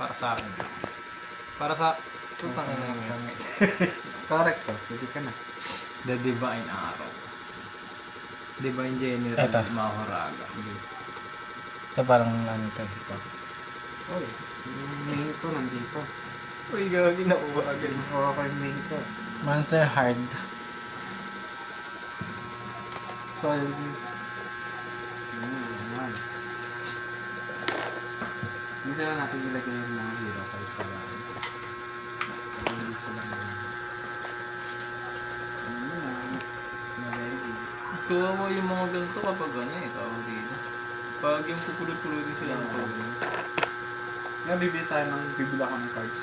Para sa akin. Para sa... Putang ina yun. Correct, so. Pwede ka na. The Divine Arrow. Divine General Eto. Mahoraga. Ito parang ano ito. Oy, yung main ko nandito. Uy, gagi na uwa agad. Nakuha ko yung main ko. Monster Hard. So, naman. Hindi na natin ilagay yung mga hero kahit pala. Kasi hindi sila Kawawa yung mga ganito kapag ano eh, tawag dito. Pag yung pupulot-pulot din sila ng pagano. Nga, bibili tayo bibili ako ng cards.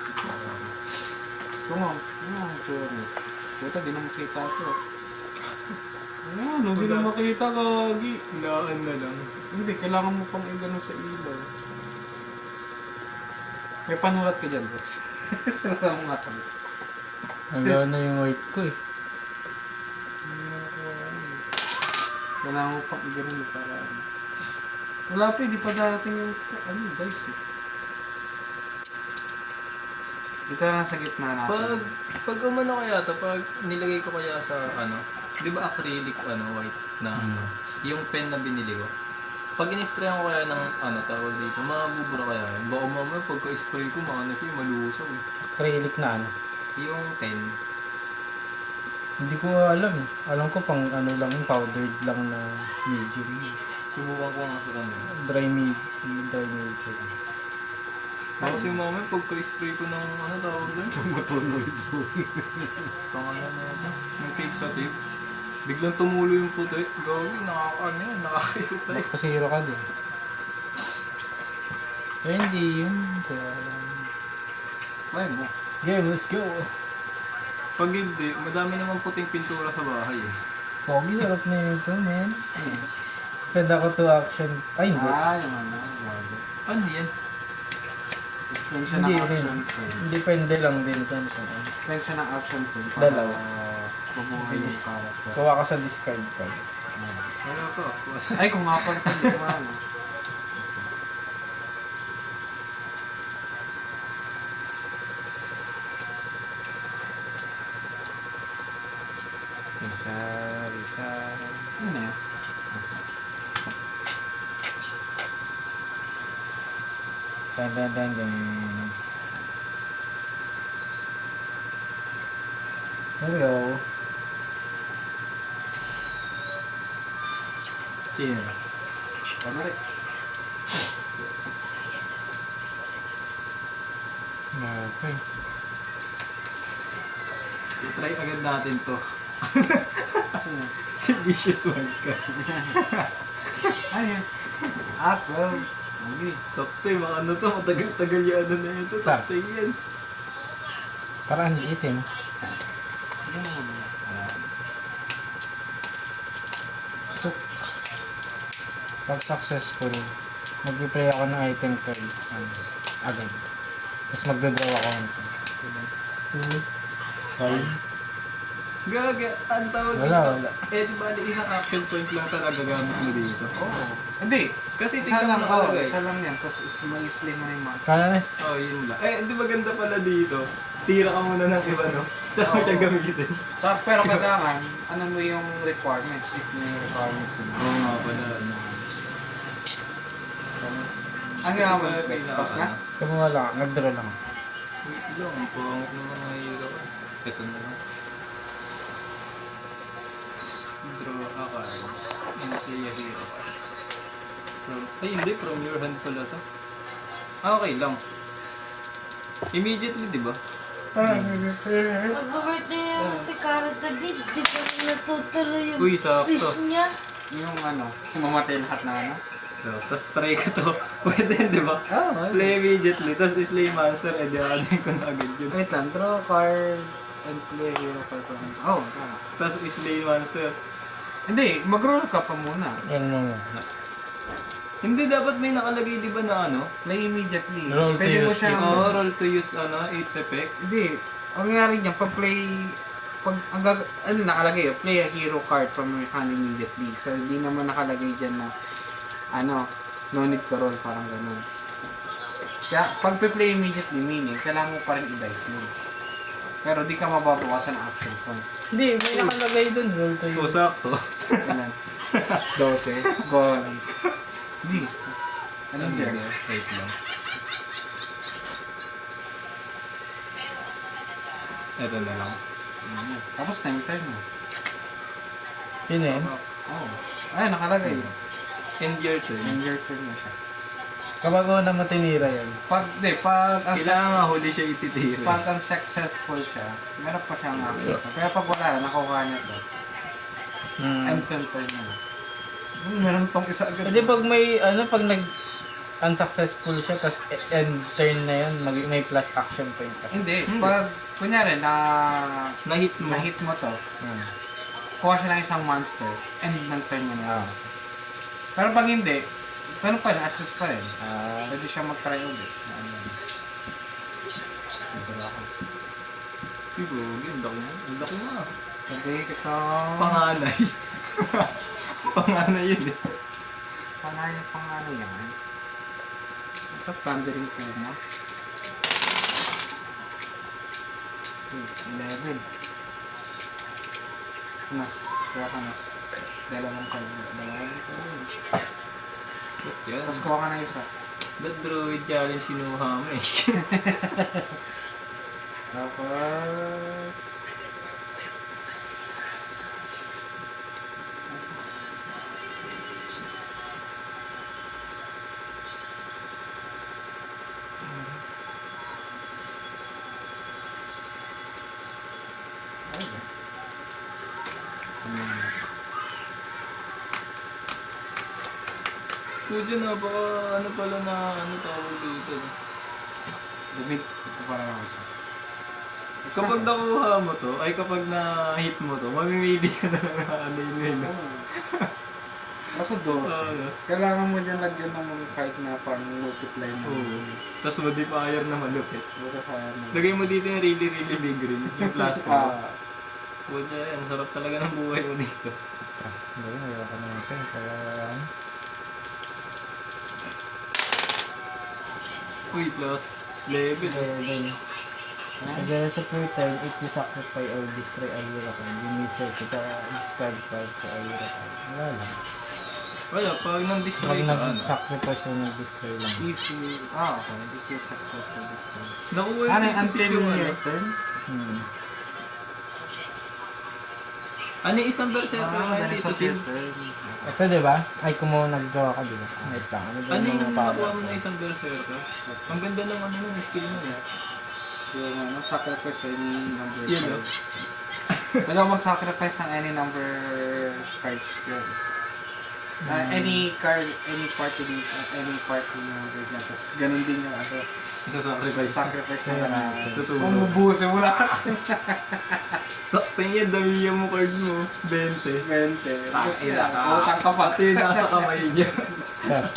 Ito nga, ito nga. Puta, di na makita ito. Ayan, hindi na makita, kagi. Hinaan na lang. Hindi, kailangan mo pang i-gano sa ilaw. May panulat ka dyan, boss. Sinata mo nga kami. Nagawa na yung white ko eh. Kailangan mo pang i-gano para ano. Wala pa, hindi pa darating yung dice eh. Dito na sa gitna natin. Pag umano kaya to, pag nilagay ko kaya sa ano, di ba acrylic white na yung pen na binili ko. Pag in-sprayan ko kaya ng tawag dito, mabubura kaya yan. Baka mamaya pagka-spray ko, siya, malusaw eh. Acrylic na ano. Yung pen, Hindi ko alam. Alam ko pang ano lang yung powdered lang na medium. subukan ko nga sa kanya. Dry medium. Tapos yung mamaya pagka-spray ko ng tawag doon, Matuloy doon. pangalan na ito, ng pizza tape. Biglang tumulo yung puti. Gawin, nakakairita eh. Back to zero ka din. Eh hindi yun. Kaya alam. Ay mo. Game, let's go. Pag hindi, madami naman puting pintura sa bahay eh. Pogi, sarap na ito, man. Spend ako to action. Ay, hindi. Yung bago. Ano yan? Spend siya ng Hindi action rin. point. Depende lang din kung ano. Spend siya ng action point. Dalawa. Mabuhay yung character. Kuha ka sa discard card. Kaya to. Ay, kung nga pala hindi ko ano. Isa. Ano na yan? Dan. Hello. Sino? Ano rin? Okay. I-try agad natin to. Si Vicious Wildcat. Ano yan? 12. Okay. Top 10, mga to, matagal-tagal yung na ito. Top 10 yan. Parang itim. Ano naman yan? Pag successful, mag-play ako ng item card. Agad. Tapos magdodraw ako nito. 2, 5. Gaga, ang tawag Wala. Eh, di ba isang action point lang talaga gamit mo dito? Oo. Hindi. Kasi Isa tingnan lang, mo nakalagay. isa lang yan. Tapos may slim mo na yung mga. Kalanes. Oh, yun lang. Eh, di ba ganda pala dito? Tira ka muna ng iba, no? Tsaka mo siya gamitin. Pero kailangan, ano mo yung requirement? If mo yung requirement mo. Oo nga pala, ano. Ano nga mo? Stops na? Kumuha lang. Nag-draw lang. Wait lang, ang pangit naman ng hero. Ito na lang. Draw a card. And play a hero card. Ay, hindi. From your hand pala to. Okay lang. Immediately, di ba? Mag-birthday yung si Cara David, di pa rin natutuloy yung Uy, sakto. wish niya. Yung mamatay lahat na ano? So, tapos try ko to. Pwede, di ba? Oo. Play immediately. Tapos slay monster. Eh, di ano ko na agad yun. Wait lang, draw a card and play a hero card. Oh, tama. Tapos slay monster. Hindi, mag-roll ka pa muna. Yan mo. Hindi dapat may nakalagay, di ba na ano? Play immediately. Roll to Pwede mo use siyang... Roll to use its effect. Hindi. Ang nangyari niyan, pag-play... nakalagay play a hero card from your hand immediately. So, hindi naman nakalagay dyan na no need to roll, parang ganun. Kaya pag play immediately, meaning, kailangan mo pa rin i-dice yun. Pero di ka mababawasan ng action point. Hindi, may nakalagay dun. Roll to O, use. sakto. Kailan? 12. Gone. Hindi. Anong Ano year? ba? Wait lang. Ito na lang. Tapos na yung turn mo. Yun eh. Oh. Ay, nakalagay. End your turn. Yung your turn na siya. Kapag una mo tinira yun. Pag ang Kailangan nga huli siya ititira. pag ang successful siya, meron pa siyang action. Kaya pag wala na, nakuha niya to. End turn niya. Meron tong isa agad. Kasi pag may, pag unsuccessful siya, tas end turn na yun, may plus action point ka. Hindi. Hindi. Pag, kunyari, Na-hit mo. na-hit mo to, kuha siya ng isang monster, end ng turn niya na. Pero pag hindi, ganun pa rin, assist pa rin. Pwede siya mag-try ulit. Siguro, ang laki mo. Ang laki mo. Pwede kita... Panganay. Panganay yun eh. Pangano yan. Ito, Thundering Puma. 11. Nas. Kuha ka nas. Dalawang kayo. Ba't yan? Tapos kuha ka na isa. That druid challenge sinuha mo eh. Tapos... Kuya, napaka ano pala na ano tawag dito. David, ito para lang isa. Kapag nakuha mo to, ay kapag na-hit mo to, mamimili ka na lang ng ano yun. Kaso 12. Kailangan mo dyan lagyan ng mga kahit na pang multiply mo. Oo. Tapos modifier na malupit. Multiplier mo. Lagay mo dito yung really really big ring, yung plastic. Kuya, ang sarap talaga ng buhay mo dito. Hindi, ayoko na natin. Kaya, Uy, plus level. Then, again, sa free turn, if you sacrifice or destroy a huracan, you may search it or discard card for a huracan. Wala lang. Wala, pag nang-destroy Pag ka, ano? nag-sacrifice o nag-destroy lang. If you... okay. If you're successful this time. Nakuha Ano yung yung until yung your turn? Ano yung isang berserker na Dahil dito, sa Sid? your turn. Ito, di ba? Ay, kung mo nag-draw ka, di ba? Wait lang. Ano ba Ano yung yung mga nakuha power? mo na isang berserker? Ang ganda ng ano nun, skill nun eh. Yung sacrifice any number Yun, no? cards. Pwede ako mag-sacrifice ng any number cards yun. Any card, any part in yung grid niya. Tapos ganun din yung Isa-sacrifice. sacrifice na Tutulog. mabubusin mo lahat. Tingin, dami mo card mo. 20. 20. Tapos Ina yan, ka. utang ka pa. Pati nasa kamay niya. Yes.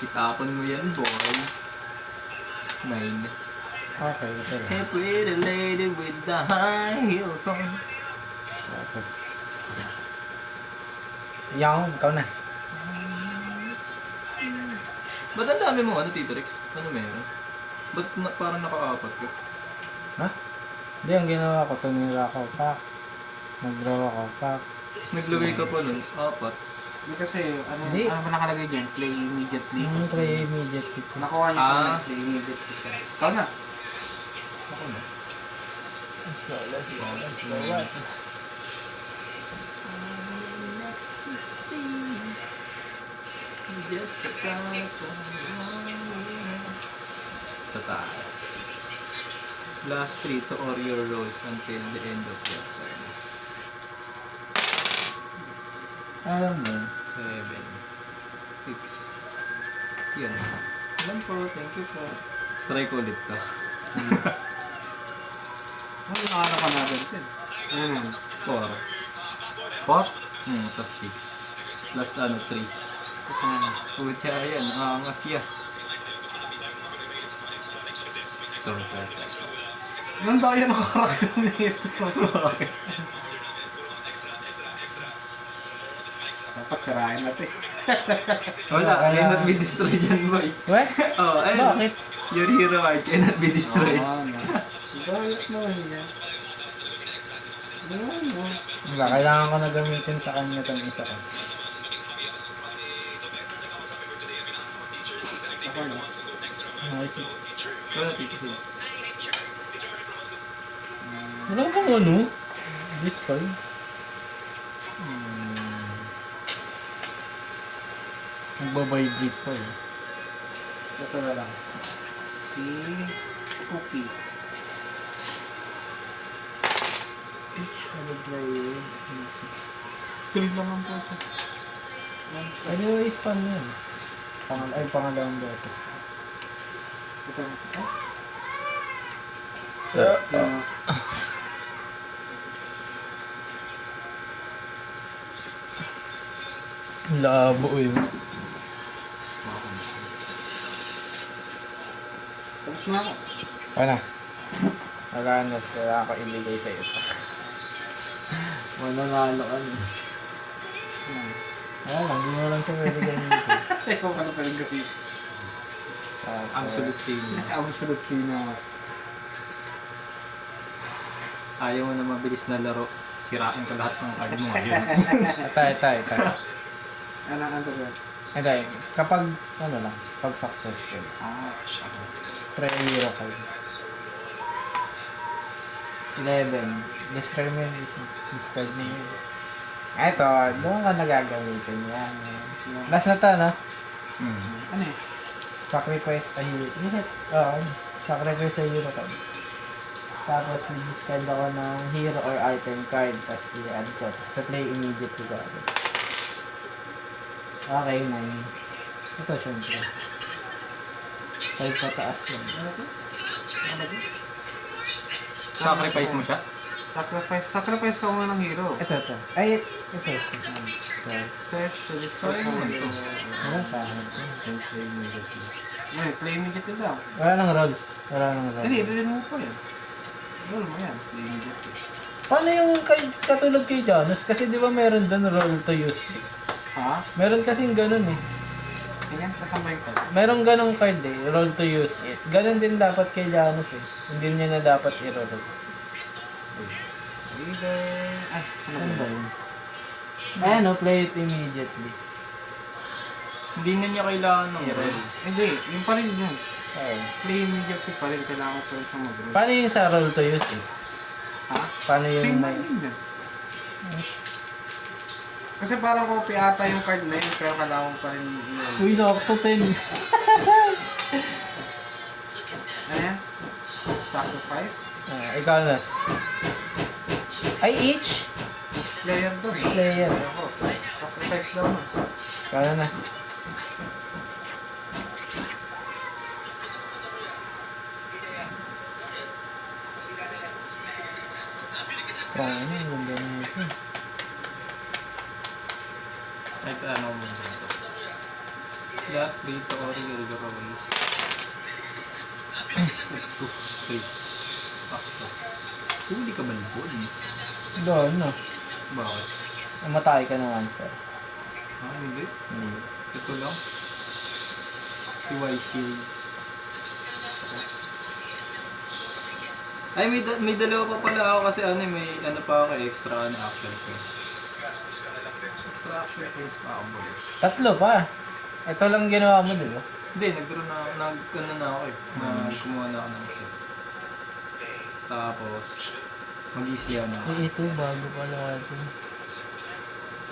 Itapon mo yan, boy. 9. Okay, ito lang. Hey, pretty lady with the high heels on. Tapos... Yang, ikaw na. Ba't ang dami mo ano, Tito Rex? Ano meron? Ba't parang nakaapat ka? Ha? Hindi, ang ginawa ko, tumira ako, pak. Nag-draw ako, pak. Tapos naglagay ka pa nun, 4. Hindi kasi, Hindi. ano ba nakalagay dyan? Play immediately. Yung try immediately. Nakuha niyo pa Ah. na play immediately. Ikaw na. Ako na. Let's go, let's go, let's go. What? Next to see. Just a couple. Sa tayo. Last 3 to or your rolls until the end of your turn. Alam mo, 7. 6. Yan. Ilan po? Thank you po. Strike ulit to. Ano nakano ka natin din? Ano yan? 4. Pot? Plus 6. Plus 3. Pucha yan. Angas ya. So, Ilang daya ng karakter nito? Dapat sirahin natin. wala. I cannot be destroyed dyan, boy. what? Oh, ayun. Bakit? Your hero card cannot be destroyed. Oo, no. Bayat naman niya. Ano? Wala, kailangan ko na gamitin sa kanya itong isa ko. Ako no? Nice. Ikaw na titisid. Wala bang ano? Discard? Nagbabibrate pa eh. Ito na lang. Si Cookie. Ano play? Tuloy naman po siya. Anyways, pan yun. Pangalawang beses. Ito. Yun. Labo eh. Tapos na ako. Ano? Naganos, wala ako ibigay sa iyo pa. Mananalo ka na. Wala lang, hindi mo lang siya pwede gamitin. Ikaw pala pala gawin. Absolute senior. Absolute sino. Ayaw mo na mabilis na laro. Sirain ko lahat ng card mo ngayon. Ito. Ano ang to ba? Ito, kapag, ano lang, pag successful. Ah, Try a hero card. 11. Destroy mo yun. Discard mo yun. Ito, doon ka nagagamitin yan. Last na to, no? ano eh? Sacrifice a hero. Sacrifice a hero card. Tapos, discard ako ng hero or item card. Tapos, i-add ko. Tapos, play immediately ko agad. Okay, 9. Ito, syempre. 5 pataas yan. Sacrifice mo siya? Sacrifice ka muna ng hero. Ito. Ay, ito. Search to destroy Try mo mo. ito. Wala pa. Play immediately. Ngayon, play immediately daw. Wala nang rolls. Hindi, bilhin mo pa yan. Roll mo yan. Play immediately. Paano yung katulad kay Janus? Kasi di ba meron doon roll to use it? Ha? Meron kasing ganun eh. Tingnan, kasama yung card. Meron ganong card eh, roll to use it. Ganun din dapat kay Janus eh. Hindi niya na dapat i-roll. Either... Ay, saan Ano ba ba yun? yun? Ayan o, play it immediately. Hindi na niya kailangan ng roll. Hindi, yung pa rin yun. Oo. Play immediately pa rin. Kailangan ko pa rin siya mag-roll. Paano yung sa roll to use it? Ha? Paano yung Same may... lang din yan. Kasi parang copy ata yung card na yun, pero kailangan ko pa rin yun. Uy, sakto 10. Ayan. Sacrifice. Ikaw nas. Ay, each Player daw. player. Ako. Sacrifice daw mas. Ikaw nas. Ano, ganda na ito. Ay, ano mo ito. Last 3 to Origal Rolls. 2, 3. Sakto. Huli ka ba ni Paul? Doon, no? Bakit? Namatay ka ng monster. Hindi. Hindi. Ito lang. Si Y Shield. Ay, may dalawa pa pala ako kasi may ano pa ako extra action phase. Extra action phase pa ako boys. Tatlo pa. Ito lang ginawa mo, di ba? Hindi, nag-draw na, nag-ano na ako eh. Kumuha na ako ng set. Tapos, mag-easy na ako. Iiso, bago pala natin.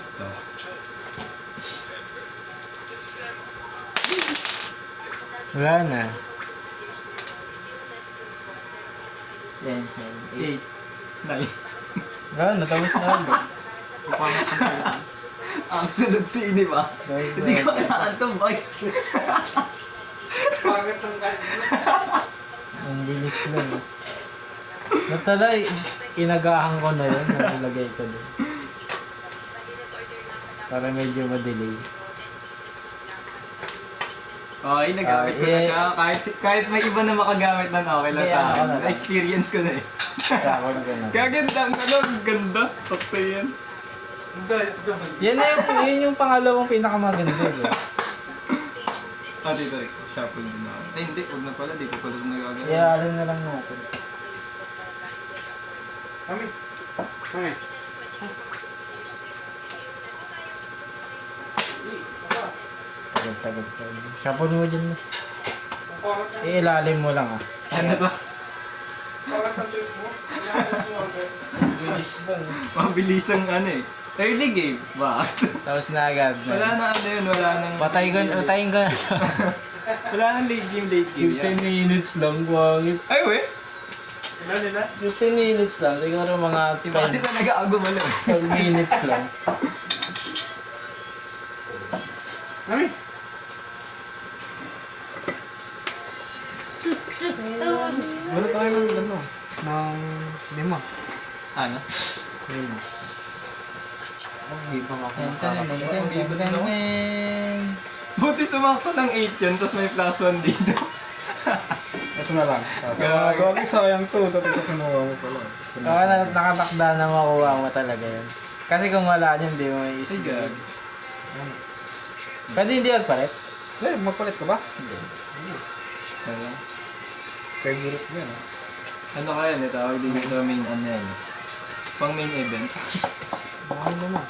Ito. Wala na. 10, 7, 8. Nice. 8. Wala na, tapos na agad. Paano ka na? Ang sunod sini ba? Hindi ko kailangan ito, boy. Pagkat ang card. Ang bilis lang. Natalay, inagahan ko na yun, nilagay ko doon. Para medyo ma-delay. Okay, nagamit ko na siya. Kahit may iba na makagamit na okay lang sa akin. Na-experience ko na eh. Tapos ko na. Kaya ganda, ang ganda. Takto yan. Yan na yun yung pangalawang pinakamaganda. Eh. Ah, dito. Shuffle din ako. Eh hindi, huwag na pala, di ko pala nagagawin. Kaya alam na lang natin. Mami. Mami. Tagal. Shuffle mo dyan, miss. Ilalim mo lang ah. Ano to? Bilis ba? Mabilis ang ano eh. Early game. Bakit? Tapos na agad. Wala na ano yun, wala nang... Patayin ko na. Wala nang late game. 15 minutes lang, wangit. Ay, we? 15 minutes lang. Siguro mga Diba kasi talaga ako gumalaw. 12 minutes lang. Mami. Tutut. Wala tayo ng ano. Ng 5. Ano? 5. Hindi pa Buti sumakto ng 8 yun, tapos may plus 1 dito. Ito na lang. Gagi. Gagi sayang to. Tapos kinuha mo pala. Oo, nakatakda na makuha mo talaga yun. Kasi kung wala yun, hindi mo Ay, i-isip. gag. Pwede hindi magpalit? Eh, magpalit ka ba? Ano? Favorite mo yan. Ano kaya nito? Tawag din ito main ano yan. Pang main event. Mahal naman.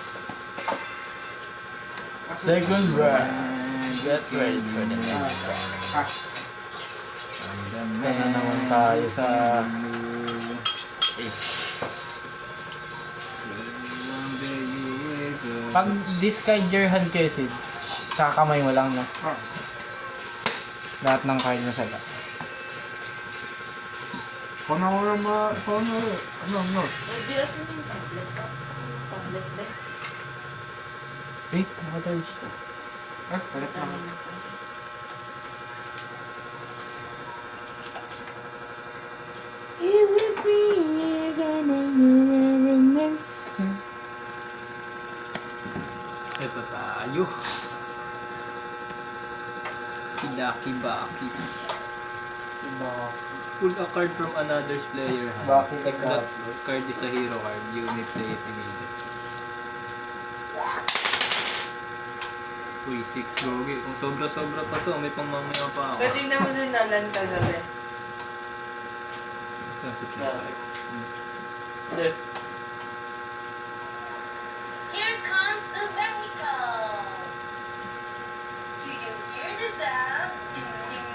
Second round. Get ready for the next round. Kaya na naman tayo sa H. Pag discard your hand kayo, Sid, sa kamay mo lang na. Lahat ng card mo sa lahat. Kung ako na ano. Hindi asan yung tablet pa. Tablet ba? Eh, nakatayo siya. Palit na. Ito tayo. Si Lucky Baki. Pull a card from another's player hand. Baki If that Baki. card is a hero card, you may play it immediately. Uy, 6 gogi. Kung sobra-sobra pa to, may pangmamaya pa ako. Pwede naman si Nolan kagabi. Sa si Trix. Here comes the vehicle. Do you hear the sound? Ding ding.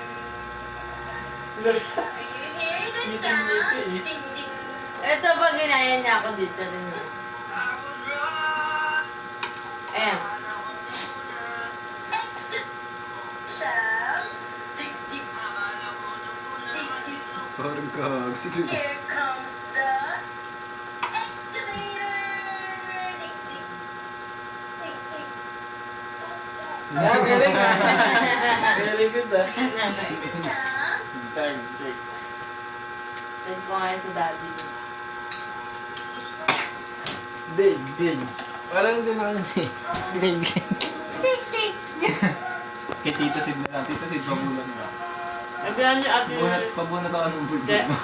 Do you hear the sound? Ding ding. Ito pag ginaya niya ako dito rin. Ayan. Extra sound. Ding ding. Ding ding. Porgog. Sige. Here comes the excavator. Ding ding. Ding ding. Yeah, galing ah. Very good ah. Hear the sound? Let's go nga sa daddy. Dig. Parang din ako nun eh. Dig. Kay Tita Sid na lang. Tita Sid, pabunat mo. Nabihan niyo ate. Pabunat ako ng budget Hindi. mo.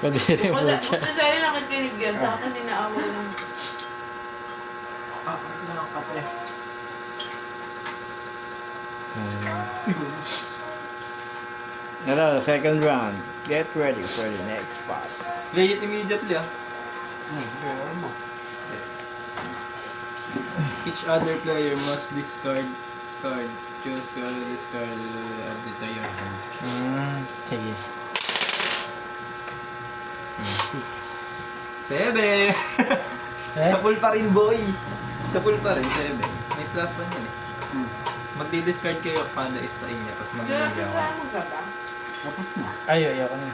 Kadiri po siya. Buti sa'yo nakikinig yan. Sa akin inaaway lang. Ito lang ang kape. Hello, second round. Get ready for the next part. Play it immediately ah. Ano mo? Each other player must discard card. Choose card, discard, add it to your hand. Sige. 7! Sa pool pa rin, boy! Sa pool pa rin, 7. May plus 1 yan eh. Magdi-discard kayo kada isa inyo, tapos Kaya mag-iigaw. kaya mo ba ba? Tapos na. Ayoko na.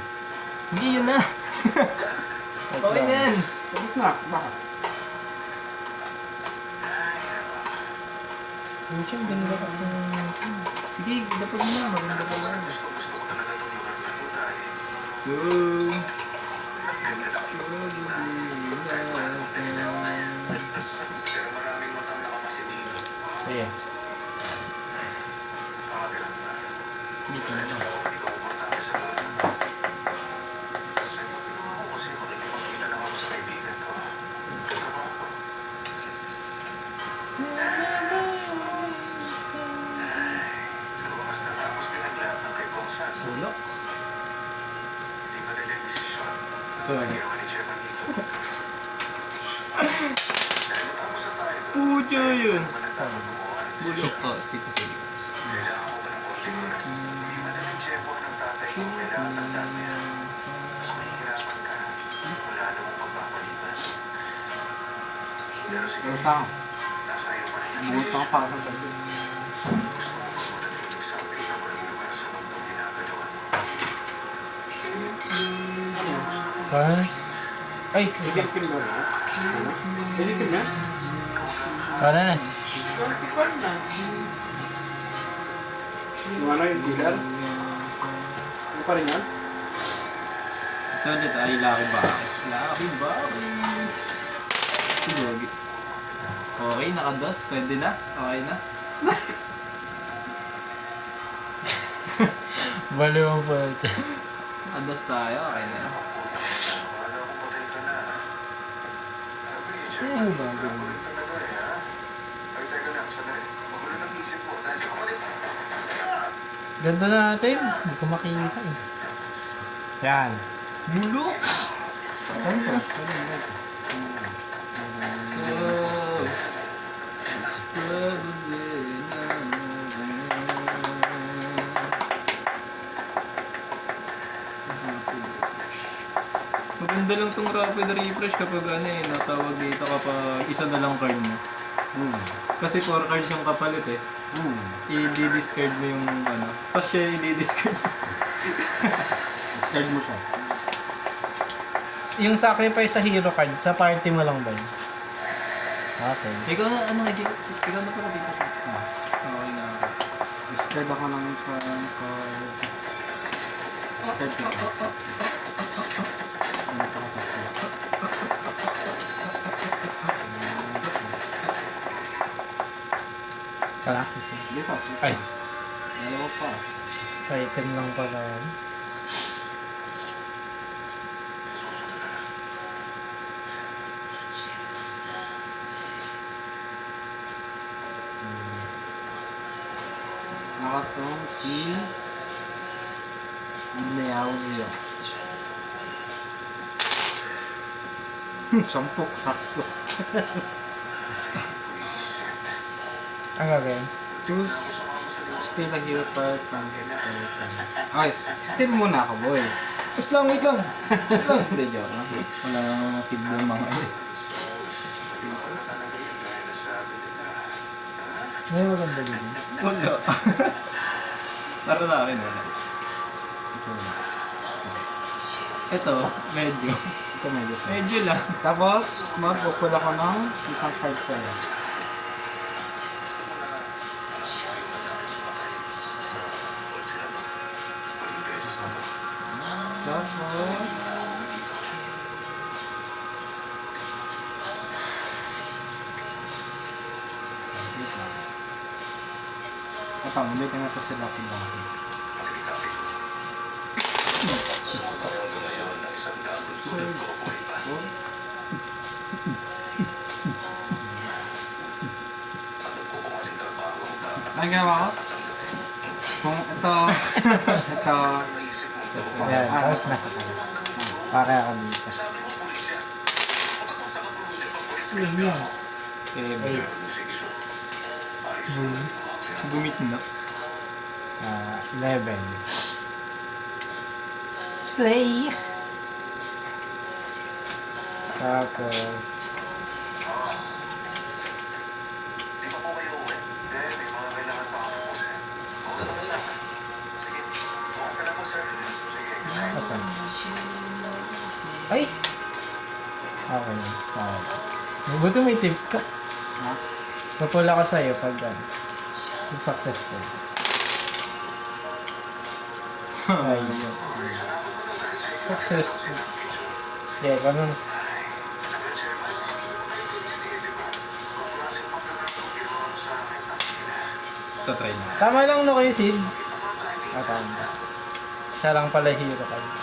Hindi yun na! Okay na yan! Tapos na. Bakit? Yung ganda kasi. Sige, dapat na, maganda ka lang. So... Sige. Dito na lang. Pucha yun! Bulok ko, tito sige. Utang. Utang pa ako sa gabi. Ah. Ay, Pilitin mo na. Pilitin na? Karanas. Yung ano yung dealer? Ano pa rin yan? Ito ulit ay Lucky Box. Lucky Box! Lugi. Okay, nakados. Pwede na. Okay na. Balo mo po ito. Nakados tayo. Okay na. Ano ba? Ganda natin. Hindi ko makita eh. Yan. Bulok! Ano ba? Maganda lang tong rapid refresh kapag ano eh, natawag dito kapag isa na lang card mo. Kasi 4 cards yung kapalit eh. I-discard mo yung ano. Tapos siya i-discard. Discard mo siya. Yung sacrifice sa hero card, sa party mo lang ba yun? Okay. Ikaw na, ano ikaw na pala dito. Okay na. Discard ako ng isang card. Discard ko. Kalaki siya. Hindi pa. Ay, Dalawa pa. item lang pala yan. Nakatong si Leauzio. Sampok sakto. Ang gagawin? Choose still a hero card from hero card. Ay, still muna ako, boy. Wait lang. Wait lang. Hindi, joke lang. Wala nang feed ng mga eh. May maganda din. Wala. Para sa akin, wala. Ito, medyo. Ito medyo. Medyo lang. Tapos, mag-upul ako ng isang card sa'yo. Tapos, ito, ulitin natin sila kung bakit. Ano ginawa ko? Kung ito, ito, Yan, tapos na. Para ako dito. Yun yun. Eh, gumit na. 11. Slay! Tapos... Okay. Ay! Okay. Buti may tip ka. Ha? Papula ko sa'yo pag successful. Ay, successful. Yeah, ganun. Ito, try na. Tama lang no kayo, Sid. Tama. Isa lang pala hero ka.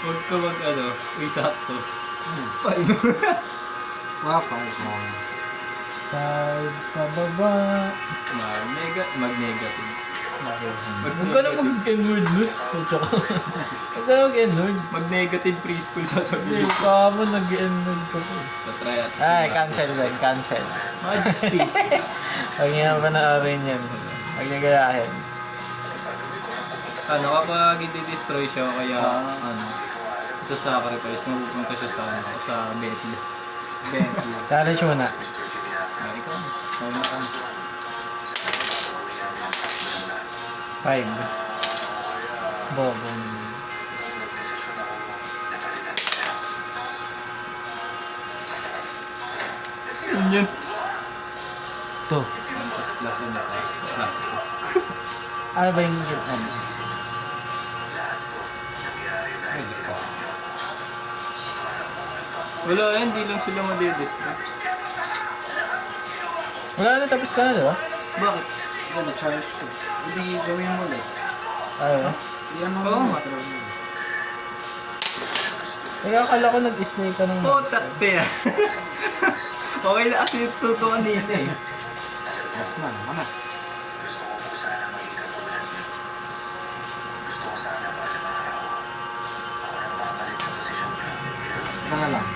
Huwag ka uy, sakto. 5. Five lang. 5 pababa. Mag-negative. Huwag ka na mag-N-word, Luz. Huwag ka na mag-N-word. Mag-negative preschool sasabihin. Hindi, kahapon nag-N-word ko po. Tatry at Ay, cancel Ben, cancel. Majesty. Huwag niyo na panoorin yan. Huwag niyo gayahin. Ano, kapag i-destroy siya, kaya, ano, sa sacrifice, mapupunta siya sa, ano, sa Betty. Challenge muna. Ay, ikaw. Ikaw na ka. 5. Bobong. Yun yun. 2. Plus plus ano ka? Plus. Ano ba yung ano? Ay, di ko. Wala, hindi lang sila madidestroy. Wala na, tapos ka na, di ba? Bakit? Yan, na-charge ko. Hindi gawin mo ulit. Ayaw. Yan ang Oo. mga mo. Eh, akala ko nag-snake ka ng Potat pa yan. Okay na kasi yung tuto kanina eh. Mas na, naman na. Isa na lang.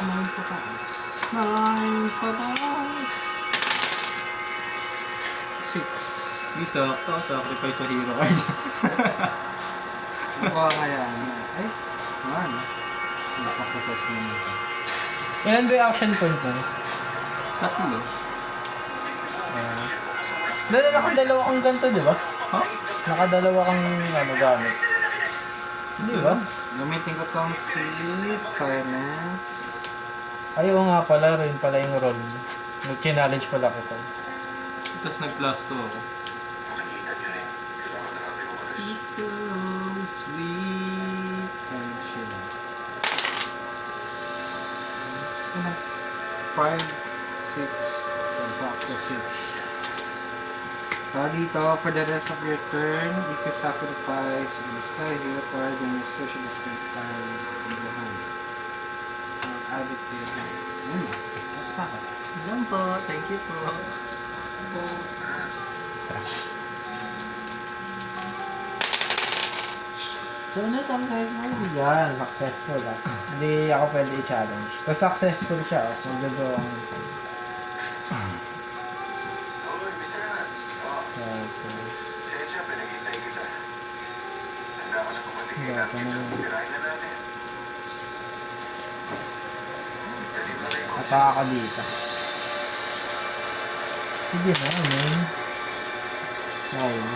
Nine pataas. Nine pataas. 6. Isa, sacrifice sa hero card. Nakuha kaya ano. Ay, ano? Nasacrifice mo nito. Ilan ba yung action point mo? Tatlo. Nakadalawa kang ganito, di ba? Ha? Nakadalawa kang ano gamit. Di ba? Gamitin ko tong si Silent. Ay, oo nga pala, rin pala yung role mo. Nag-challenge pala kita. Tapos nag-plus 2 ako. It's so sweet. Silent Shield. Ano? 5, 6, factor 6. Dito, for the rest of your turn, you can sacrifice a discard hero card and you search the discard card in your hand. Add it to your hand. Yun na. That's not it. Yan po, thank you po. So, ano successful? Yan, successful ah. Hindi ako pwede i-challenge. Tapos successful siya, magdodraw ang Ataka ka dito. Sige na, man. Side.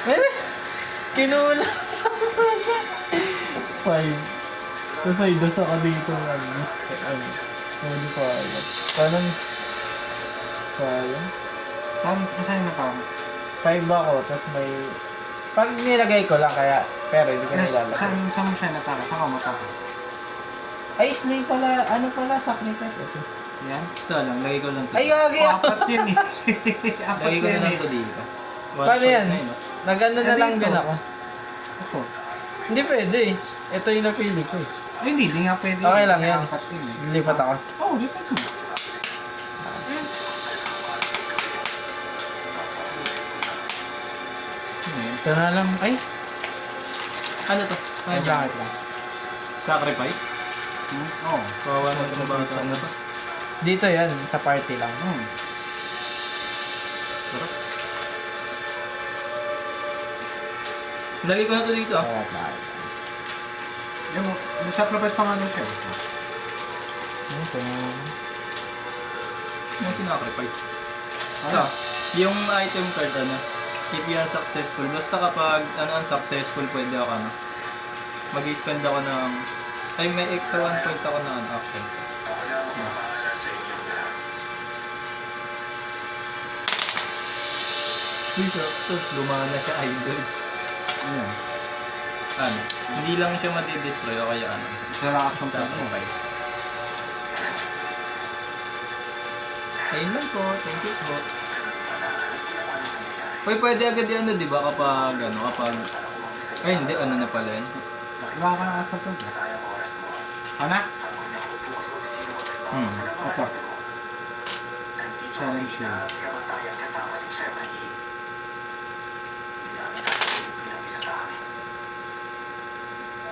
Eh! Kinula! 5. Tapos ay dasa ka dito ng ano. Hindi pa alam. Parang sayang. Saan na pa? 5 ako, tapos may... Pag nilagay ko lang kaya, pero hindi ko nilalagay. Saan mo siya nataka? Saan ka mataka? Ay, snake pala, ano pala, sacrifice ito. Yan? Ito lang, lagay ko lang ito. Ay, gagi ako! Apat yun eh. Apat Lagay ko na yun lang eh. ito dito. Paano yan? shot na yun, no? Nagano na lang Dito. din ako. Ito. Hindi pwede eh. Ito yung napili ko eh. Ay, hindi nga pwede. Okay lang Kasi yan. Apat yun eh. Lilipat ako. Oo, lipat mo. Ano yun? Ito na lang. Ay, Ano to? ay Ano bakit lang. Sacrifice? Oo. Kawawa na itong bata na to. Dito yan, sa party lang. Sarap. Lagay ko na to dito ah. Kaya bakit. Yan mo, sacrifice pa nga nun siya. Ito na. Yung sinacrifice. Ito, yung item card ano, if you are successful, basta kapag ano unsuccessful, pwede ako ano, mag-spend ako ng, ay may extra 1 point ako na action. Dito, lumana siya idol. Ayan. Ano, hindi lang siya madi-destroy o kaya ano, Siya lang action point mo. sacrifice. Ayun lang po, thank you po. Uy, pwede agad yan ano, di ba, kapag ano, kapag, ay hindi, ano na pala yun. Wala ka na action point. Ano? Ito. Challenge Shield.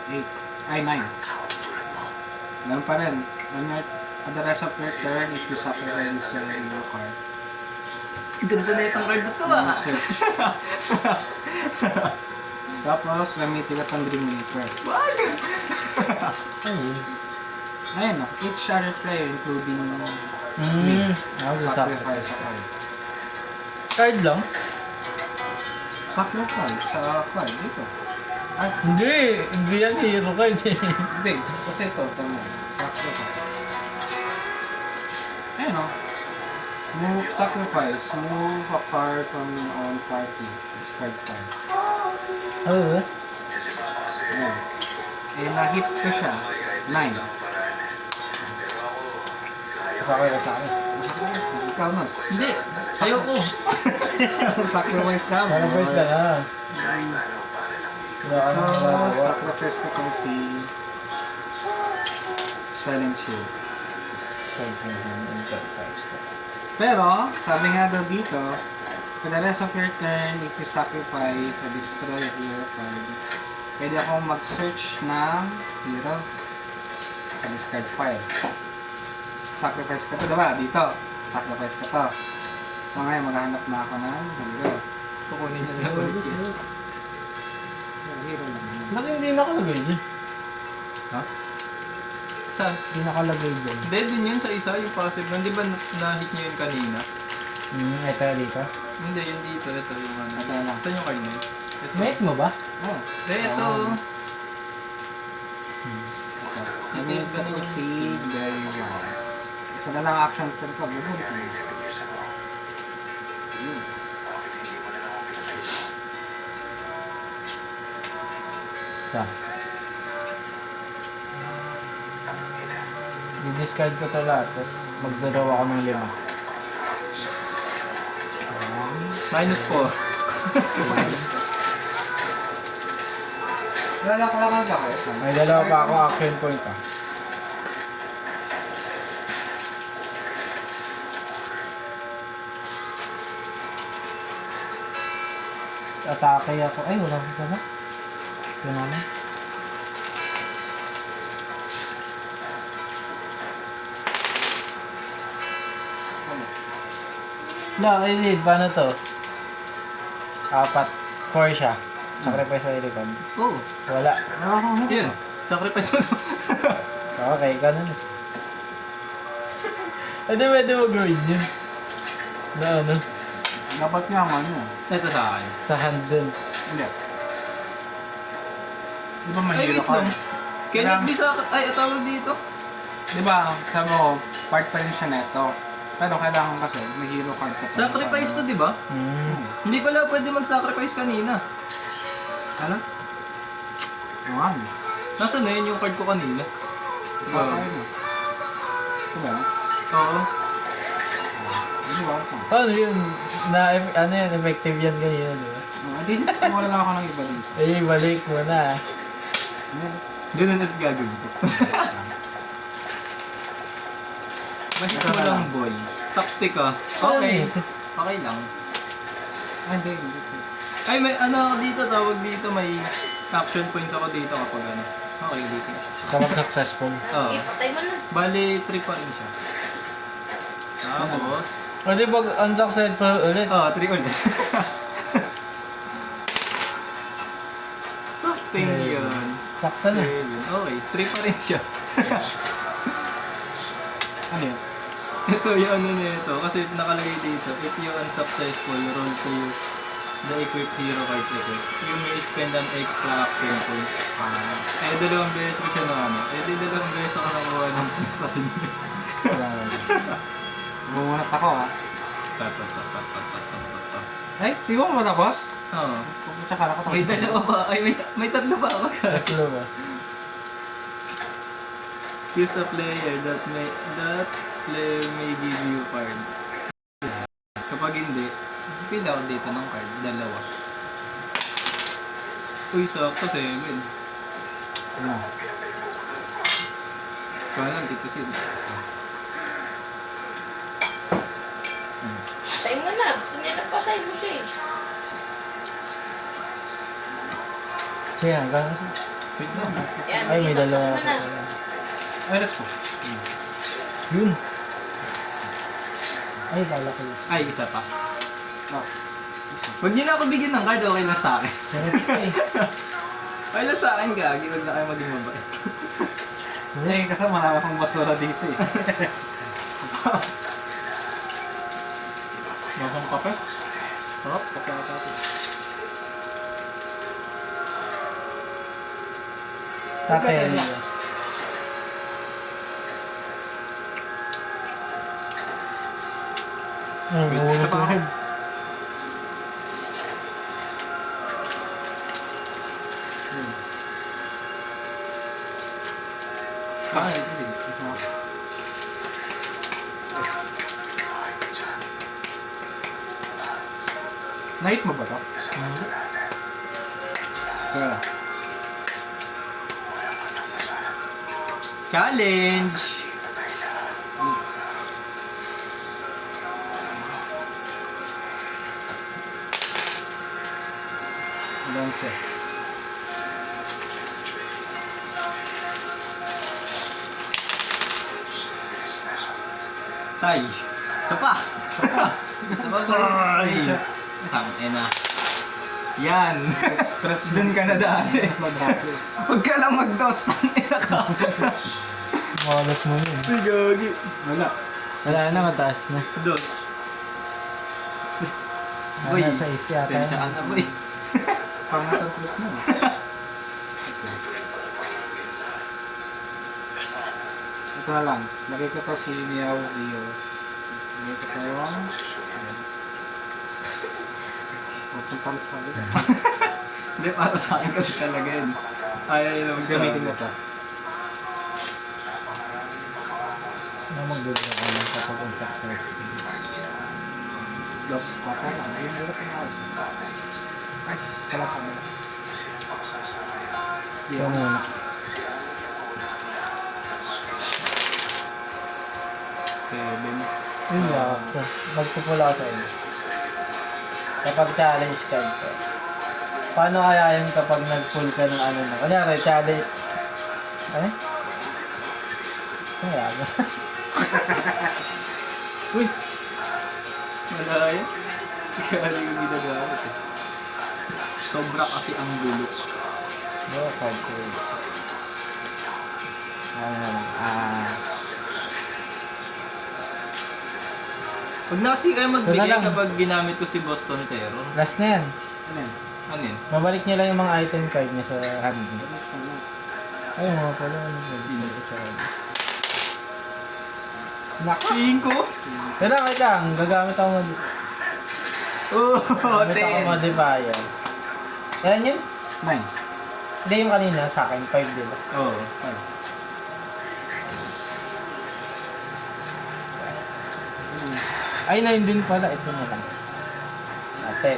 8. Ay, 9. Ganun pa rin. At the rest of your turn, if you sacrifice your card, Ganda na itong card na to you search. Tapos, gamitin ka itong Dream Maker. What? Ano yun? Ayun na, each other player, including Hmm. sacrifice a card. Card lang? Sacrifice sa card, ito. Ay, Hindi yan hero card eh. hindi. Kasi ito, tama. Sacrifice. Ayun o. Move a card from your own party. Discard card. Oo. Ayun. Eh, na-hit ko siya. 9. Sa akin. Ikaw, Nos. Hindi. Ayoko. Sacrifice ka mo. Ano first ka na? Wala ka nang magawa. Sacrifice ko kung si Silent Shield. Pero, sabi nga daw dito, for the rest of your turn, if you sacrifice or destroy a hero card, pwede akong mag-search ng hero sa discard file. Sacrifice ka to, diba? Dito. Sacrifice ka to. So ngayon, maghahanap na ako ng hero. Kukunin niya lang ulit yun. Hero lang. Ba't hindi nakalagay dyan? Saan? Hindi nakalagay dyan. Hindi, dun yun sa isa, yung passive. Hindi ba na-hit niyo yun kanina? Ito dito. Hindi, yun dito. Ito yung ano. Ito na. Saan yung card na yun? Ito. Mate mo ba? Oh. Ito. Ano yung ganun si Very Wise. Isa na lang action turn ko. Ganun. Yun. Sa. Di-discard ko to lahat, tapos magdaraw ako ng 5. -4. Lalakalakan ka kayo. May dalawa pa ako action point ah. Atake ako. Ay, wala ko pala. Ito naman. No, Izid, paano to? 4. 4 siya. Sacrifice sa ilikod. Oh, Wala. yun. Sacrifice mo to. Okay, ganun. Hindi pwede mo gawin yun. Na ano? Dapat nga man yun. Ito sa akin. Sa handle. Hindi. Di ba may Ay, hero wait lang. card? Kaya di sa... Ay, tawag dito. Di ba, sabi mo, part pa rin siya neto. Pero kailangan kasi, may hero card ka pa. Sacrifice to, di ba? Hindi pala pwede mag-sacrifice kanina. Ano? Ano? Nasaan na yun yung card ko kanina? Ito ba yun? Ito ba? Oo. Hindi ba? Paano yun? Ano yan? Effective yan kanina, di ba? Hindi, wala lang ako ng iba dito. Eh, balik mo na. Ganun at gagawin ko. Basta mo lang, boy. Taktika. Okay. Okay lang. Hindi. Ay, may ano ako dito, tawag dito, may action points ako dito kapag ano. Okay, dito. Kapag successful. Oo. Ipatay mo na. Bali, 3 pa rin siya. Tapos, Pwede pag unsuccessful ulit. 3 ulit. Sakting yun. Sakta na. 7. Okay, 3 pa rin siya. Ano yun? Ito yung ano nito, kasi nakalagay dito, if you unsuccessful, roll to use the equipped hero cards equipped. You may spend an extra action point. Dalawang beses ko siya na ano. Dalawang beses ako nakuha ng sa kanya. Bumunat ako ha. Ta. Ay, di ba matapos? Oo. Pupunta ka na ako. May dalawa pa. Ay, may tatlo pa ako. Tatlo ba? Choose a player that player may give you card. Kapag hindi, pila ako dito ng card. Dalawa. Uy, sakto 7. Ano? Kaya lang dito sila. na. Gusto niya napatay mo siya eh. Sige na, gano'n. Wait lang. Yan, Ay, may dito, dalawa gusto mo ako. na. Ay, let's go. Yun. Ay, lalaki. Ay, isa pa. Ah. Huwag niyo na ako bigyan ng card, okay lang sa akin. Sarap siya eh. Okay lang sa akin, gagi. Huwag na kayo maging mabait. Eh, kasi marami akong basura dito eh. Masang kape? Sarap, kape ata ito. Tapel. Ang Wait, buo isa pa ako. tuhod. Ah, ito din. Night mo ba to? Kaya. Challenge! Ilang siya? Tay! Isa pa! Isa pa! Isa pa! Ay! Tangina. Yan! Stress Doon ka na dali. Madali. Huwag ka lang mag-dos. Tangina ka! Malas mo yun. Ay, gagi. Wala. Wala na, mataas na. Dos. Boy, nasa is yata yun. Sensya ka na, boy. Pangat ang tulot mo. Ito na lang. Lagay ko to si Meow Zio. Lagay ko to yung... Ayan. Pupunta na sa kanila. Hindi, para sa akin kasi talaga yun. Ayaw yun lang Gamitin mo to. Ano mag-build na ako lang kapag ang success. Dos, kwata lang. Ayun, wala pa nga ako. Ay, kala sa kanila. Ito muna. Seven. Yun lang. Magpupula ka sa inyo. Kapag challenge card ka. Paano kaya yun kapag nag-pull ka ng ano na? Kunyari, challenge. Ano? Kaya ba? Uy! Malaya. Kaya yung ginagamit eh. Sobra kasi ang gulo. Draw card ko. Pag nasi kayo Ito magbigay na lang. kapag ginamit ko si Boston Terror. Last na yan. Ano yan? Ano yun? Mabalik niya lang yung mga item card niya sa hand niya. Ano? Ay, mga pala. Ano ba? Nako! 5? Pero wait lang, gagamit ako Oh, Gamit ako 10! modifier. Ilan yun? 9. Hindi yung kanina sa akin, 5 din. Oo. Ay, 9 din pala. Ito na lang. 10.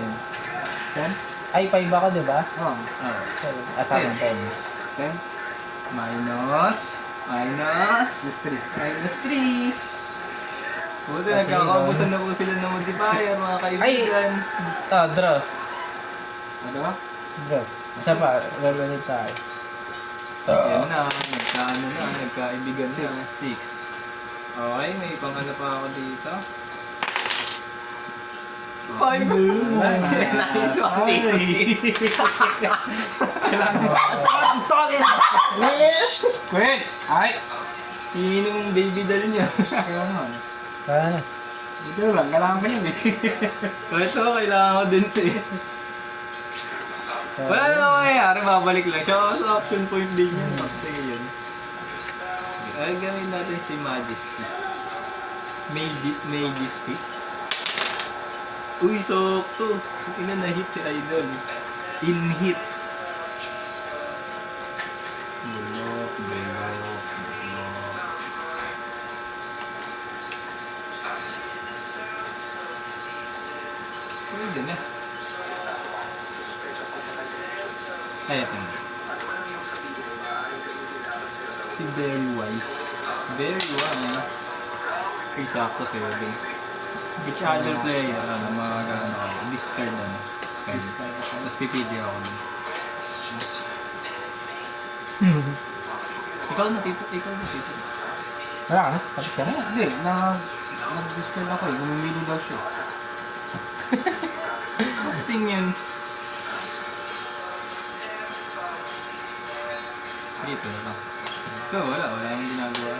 10? Ay, 5 ako, di ba? Oo. Tama, 10. 10? Minus. Plus 3. Minus 3. Buti nagkakabusan na po sila ng modifier, mga kaibigan. Draw. Ano ba? Draw. Isa pa, gagawin tayo. Yan na, nagkaibigan na. 6. Okay, may pangano pa ako dito. 5! Nice one, Quick! Ay! Iinom yung baby doll niya. Kaya naman. Panas. Dito lang, kailangan ko yun eh. Kahit ito, kailangan ko din ito eh. Wala na mangyayari, babalik lang siya. Sa option point din yun, pakte yun. Ay, gawin natin si Majesty. Majesty. Uy, sakto. Ina na-hit si Idol. In-hit. Bulok, bulok, bulok. Pwede na. Ay, ito na. Si Very Wise. Very Wise. Ay, sakto 7. Each other player, mag-ano ako, discard card. Tapos pipili ako. Ikaw na, tito. Wala ka na? Tapos ka na? Hindi, nag-discard ako eh. Namimili daw siya. Acting yun. Dito na lang. Ito, wala akong ginagawa.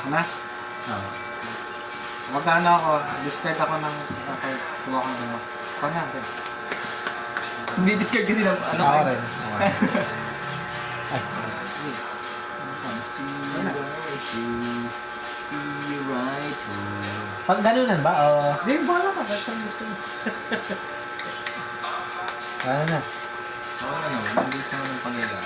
Ano? Ah. Magkano ako, discard ako ng card. Kuha ko ng Ikaw na, rin. Hindi discard ka din ang ano Ako card? rin. Ay. See you right through. Pag ganunan ba? O... Hindi, bahala ka. Kahit saan gusto mo. Ano na? Oo na naman, hindi sa mga pangyayaran.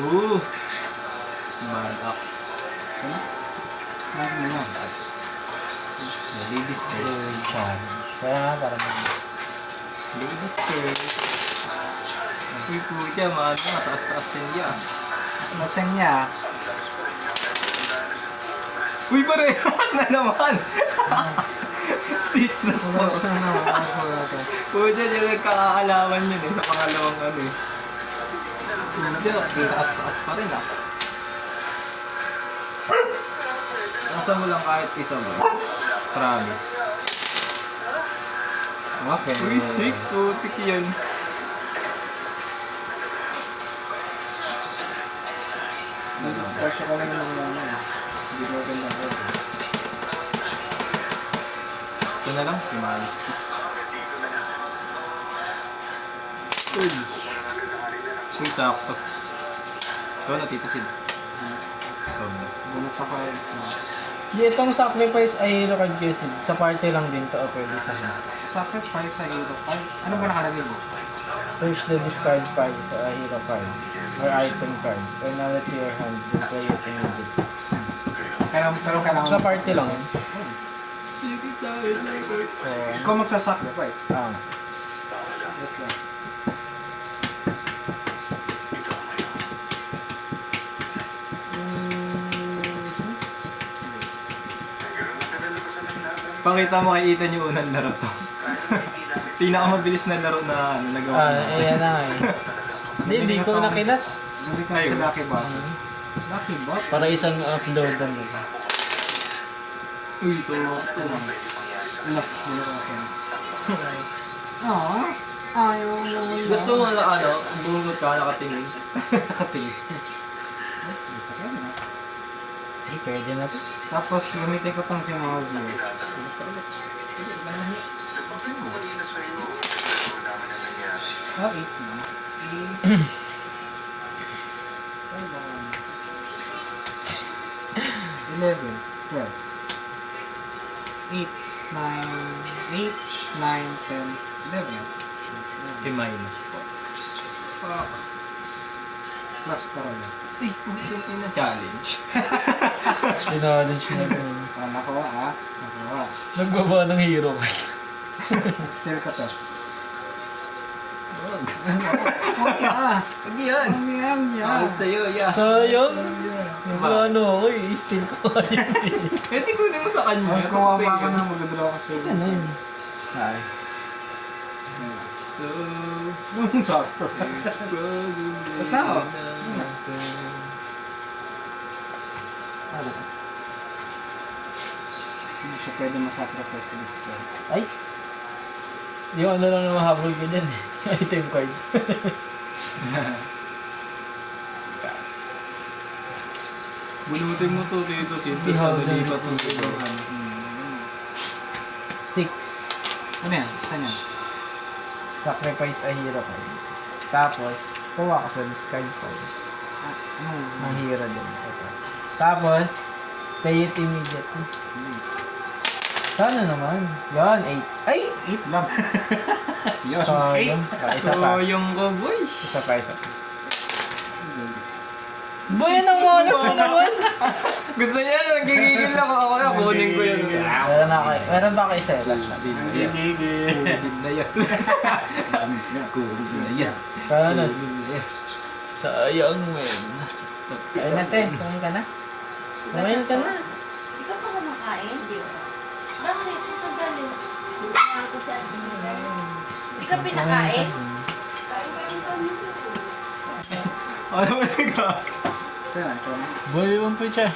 Ooh! Small axe. Ano mo yan? The ladies first. Kaya nga, parang... Ladies first. Uy, pucha, mataas-taas niya. Mas maseng niya. Uy, parehas na naman! 6 na Kulas spot. na naman. Pucha, dyan nagkakaalaman yun sa pangalawang ano eh. Pucha, taas-taas pa rin ah. Nasa mo lang kahit isa mo. Promise. Okay. Uy, 6, putik yan. Discard siya ka lang ng mga ano. Hindi ko agad lang. Ito na lang, si Maris. Uy. Uy, sakto. Ito na, Tito Sid. Ito na. Bunot ako isa. Itong sacrifice ay hero card kasi sa party lang din to o pwede sa hand. Sacrifice sa hero card. Ano ba nakalagay mo? Search the discard card for a hero card or item card. When add it to your hand, you play it immediately. Pero kailangan Sa party lang. Sige tayo na. So, Ikaw magsasacrifice. Wait lang. Pakita mo kay Ethan yung unang laro to. Pinakamabilis na laro na ano, nagawa ko. ayan na nga eh. Hindi ko na kinat. Hindi ka sa Lucky Bot. Lucky Bot? Para isang upload lang. Uy, so... Last hero ako. Ah, ayaw mo. Gusto mo na ano, bungot ka, nakatingin. Nakatingin. Ay, pwede na to. Tapos gamitin ko tong si Mouse. Oh, 8 na. 11, 12, 8, 9, 10, 11. I-minus po. Fuck. Plus para lang. Ay, puto na challenge. Challenge na to. Oh, nakuha ah. Nakuha. Nagbaba ng hero card. Still ka to. Wag. Okay ah. Wag yan. Ang yan yan. Wag sa'yo, yeah. Sayang. Yeah. Ano ako eh, steal ko kayo eh. Pwede kunin mo sa kanya. Mas kuha pa ka na mag-draw ka siya. Ano yun? Ay. So, Nung sakto. Basta ako. Ano? Hindi siya pwede masacrifice sa discard. Ay! Yung ano lang na mahabol ko dyan eh. Item card. Bunutin mo to dito, Sid. Hindi Sa hawak dali pa na to dito. sa ibang ano. 6. Ano yan? Saan yan? Sacrifice a hero card. Tapos, kuha ko sa discard card. Ano? Ang hero din. Ito. Tapos, play it immediately. Sana naman. Yan, 8. Ay! 8 lang. Yun. So, 8. yun. Isa pa. So, yung cowboy. Isa pa, isa pa. Boy, ano mo malas mo naman. Gusto niya, nagigigil ako. Ako na, kunin ko yun. Meron ba kayo isa? Last na. Ang gigigil. Kunin na yan. Kunin na yan. Paano? Sayang, men. Ayun na, te. Kumain ka na? Kumain ka na. Hindi ka pa kumakain? Hindi ko. Bakit? Saan ka galing? Kumain ko sa atin. Hindi ka pinakain? Kain kami dito. Ano ba nag Kaya na, ikaw na. Boy, yung po siya.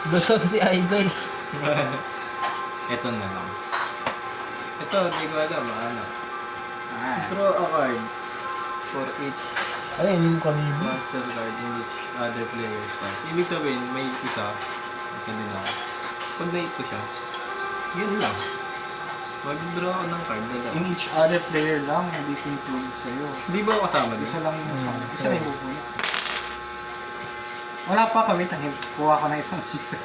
Gusto si Idol. Ito na lang. Ito, hindi ko alam, ano. Ah, Draw a card for each Ay, yung kanina. monster card in which other player's card. Ibig sabihin, may isa din ako. Pag na-hit ko siya, yun lang. Mag-draw ako ng card, dalawa. in each other player lang, hindi include sa'yo. Hindi ba ako kasama din? Isa lang yung sa isa lang yung bubunot. Wala pa kami, tangin. Kuha ko na isang monster.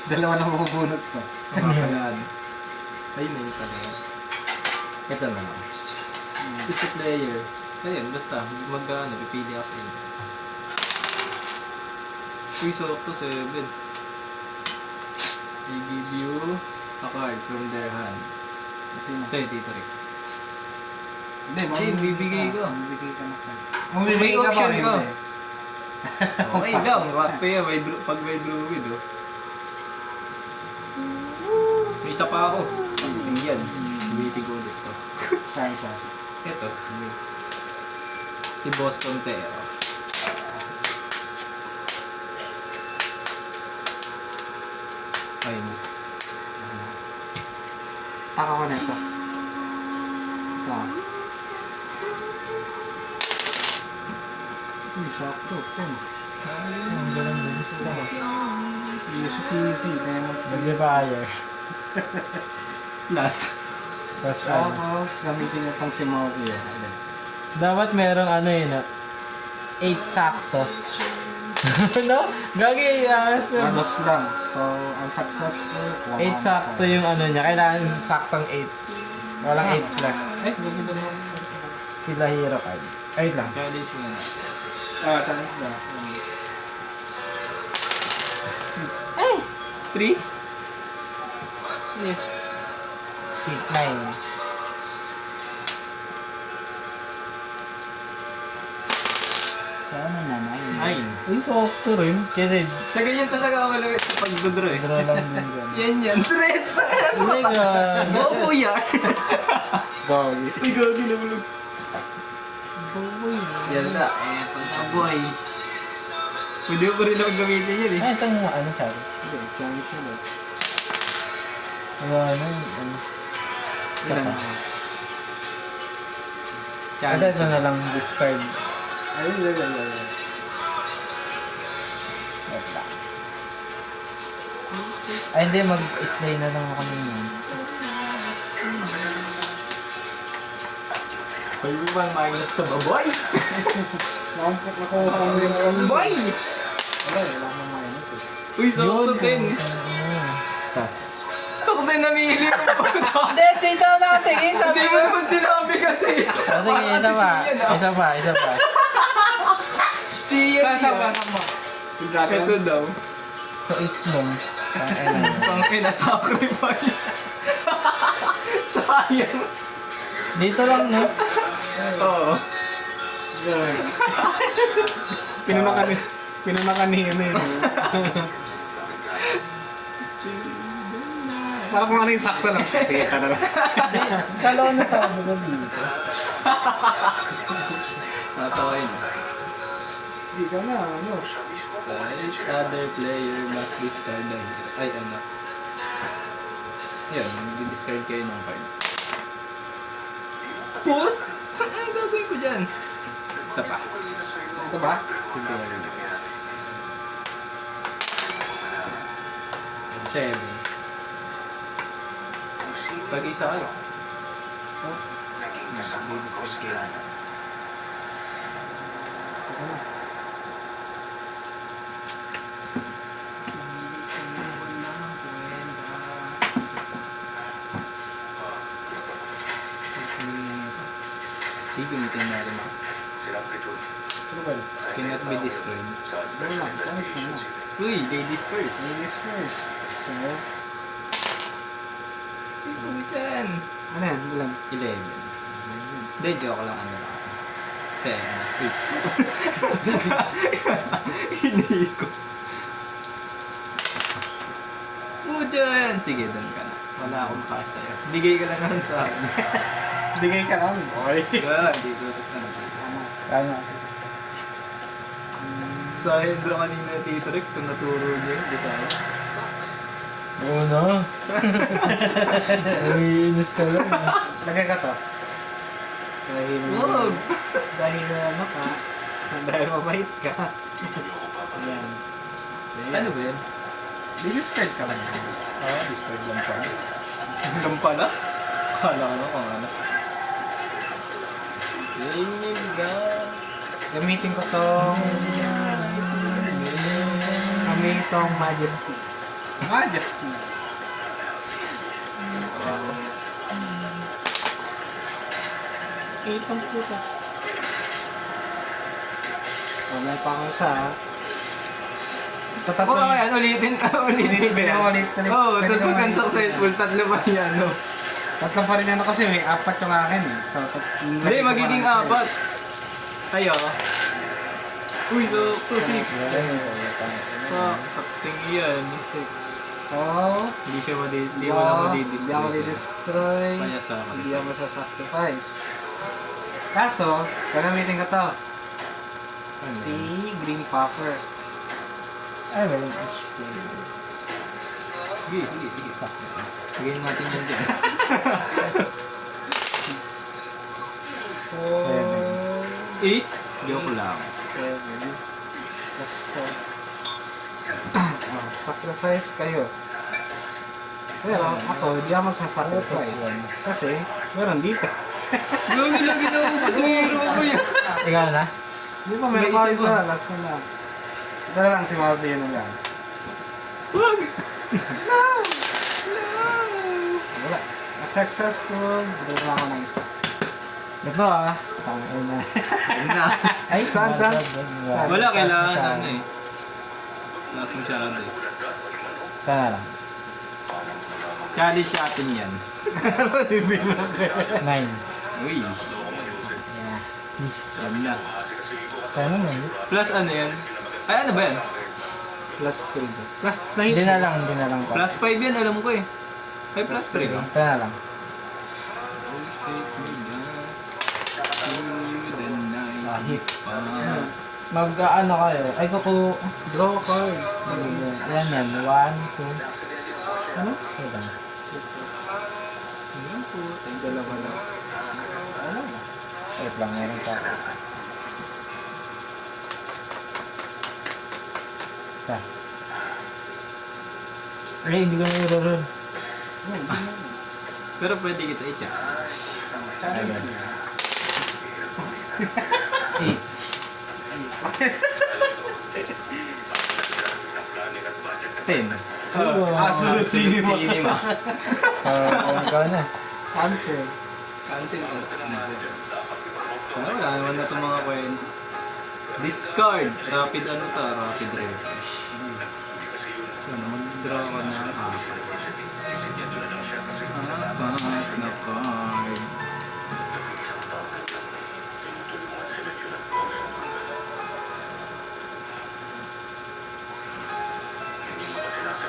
Dalawa na mabubunot ko. Makapalaan. Ay, may pala yan. Ito na lang. Isa player. Ayun, basta. Mag-ano, pipili ako sa inyo. Uy, sorok to 7. I give you a card from their hands. Sino? Sa'yo, Tito Rex. Hindi, bibigay ko. Bibigay ka na card. May Bibigay ka ba option o ka. hindi? Okay lang, wakto yan. Pag may druid, oh. May isa pa ako. Tingyan. Waiting ulit to. Saan isa? Ito. Si Boston Terra. Ayun. Taka ko na ito. Ito. Uy, sakto. 10. Ang galang din sila. Easy peasy. Lemon squeeze. Mag-fire. Plus. Tapos ano. Tapos, gamitin itong si Mozi. Dapat merong ano yun, 8 sakto. No? Gagi, Dados lang. So, unsuccessful. 8 sakto yung ano niya. Kailangan saktong 8. Walang 8 plus. Eh, gagawin na. Sila hero card. Ay lang. Challenge mo na. Ah, challenge na. 3? Yeah. Seat 9. Sana naman. 9. Uy, sakto rin. Kasi Sa ganyan talaga ako lang sa pag-draw eh. draw lang din dyan. Yan. 3 na yan. Hindi ka. Bobo yan. Gagi. Uy, gagi na bulog. Yan na. Eto na boy. Pwede mo pa rin ako gamitin yun eh. Ay, itong ano sabi? Hindi, challenge yun eh. Wala na yun. Ano. Ilan Saka. ako? Kada ito na lang discard. Ayun. Wait lang. Ay, hindi. Mag-slay na lang ako ng monster. Pwede mo ba minus ka ba boy? Nakuha ko yung Boy! Wala, wala akong minus eh. Uy, sakto 10. Sakto 10 namili mo po. Hindi, dito nakatingin. Sabi Hindi ko. mo naman sinabi kasi. Ah, sige, isa pa. Isa pa, isa pa. Siya Saan ba? Yung dragon? Ito daw. So, islong. Pangina sacrifice. Sayang. Dito lang, no? Oo. Yan. Pinunakan ni ano yun. Parang kung ano yung sakto lang. Sige, ka na lang. Kalaw na sabi ko dito. Natawin. Hindi ka na, ano. Each other player must discard them. Ay, ano. Yan, mag-discard kayo ng card. Pur? Ano gagawin ko dyan? Isa pa. Ito ba? Sige. 7. Pag-isa kayo. Mag-discard kayo. Sige, gamitin natin ako. Ano ba yun? Cannot be destroyed. Ano lang, points mo na. Uy, ladies first. Ladies first. So, Uy, dyan. ano yan? Ilan? 11. Hindi, joke lang. Ano lang. 7. 8. Hindi ko. Puja yan. Sige, doon ka na. Wala akong pass sa'yo. Bigay ka lang naman sa akin. Bigay ka lang, boy. Yan, dito na naman. Ano? Kaya Sa Hendro kanina Tito Rex, kung naturo niya yun, di tayo. Oo na. Naiinis ka lang. Lagay ka to. Dahil, Wag! dahil ano ka, dahil mabait ka. Ayan. So, yan. Ano ba yan? Discard ka lang. Ah, discard lang pala. Discard lang pala? Kala ko kung ano. Ganyan ka. Gamitin ko tong Majesty. Majesty. Wow. Itong puta. Oh, may pa akong isa ha. Sa Oo, tatlong... yan. Ulitin ba yan? Ulit. Oo, Pwede tapos naman pag successful, tatlo pa yan, no? Tatlo pa rin ano kasi may apat yung akin eh. So, Hindi, magiging apat. Ayo. Uy, so, 2-6. Sakting yan. 6. So, Hindi siya hindi mo na hindi ako madidestroy. destroy. Kaya sa akin. Hindi ako masasacrifice. Kaso, gagamitin ko to. Si Green Popper. Ay, walang HP. Sige. Sakto. Bigyan natin yan dyan. 4, 8? Joke lang. 7, plus 4. Oh, sacrifice kayo. Pero ako, hindi ako magsasacrifice. Kasi, meron dito. Lagi na ako kasi hero ko yan. Ikaw na? Hindi pa, meron May pa isa isa. Last na lang. Ito na lang si Mousy yun na lang. Wag! Wala. Successful. Meron ako ng isa. Ito ah. Tangin na. Ayun na. Ay, Saan? Wala, kailangan ano eh. Last masyado eh. Sana lang. Challenge natin yan. 9. Uy, Yeah. Miss. sabi na. Sana mo. Plus ano yan? Ay, ano ba yan? Plus 3. Plus 9. Hindi na lang pa. Plus 5 yan, alam ko eh. 5 plus 3 lang. Sana lang. Ah, hit. Mag-ano kayo? Ay, kuku... Draw a card. Yan. 1, 2. Ano? Wait lang. Ayan po, thank you. Dalawa lang. Ano? Wait lang, meron pa ako isa. Ta. Ay, hindi ko na i-roll. Pero pwede kita i-check. Challenge. 8. Ten. Absolute cinema. Cinema. So, ikaw na. Cancel. Cancel ko. Wala naman na itong mga kwento. Discard. Rapid ano to? Rapid refresh. So, mag-draw ko na apat. Apat na card.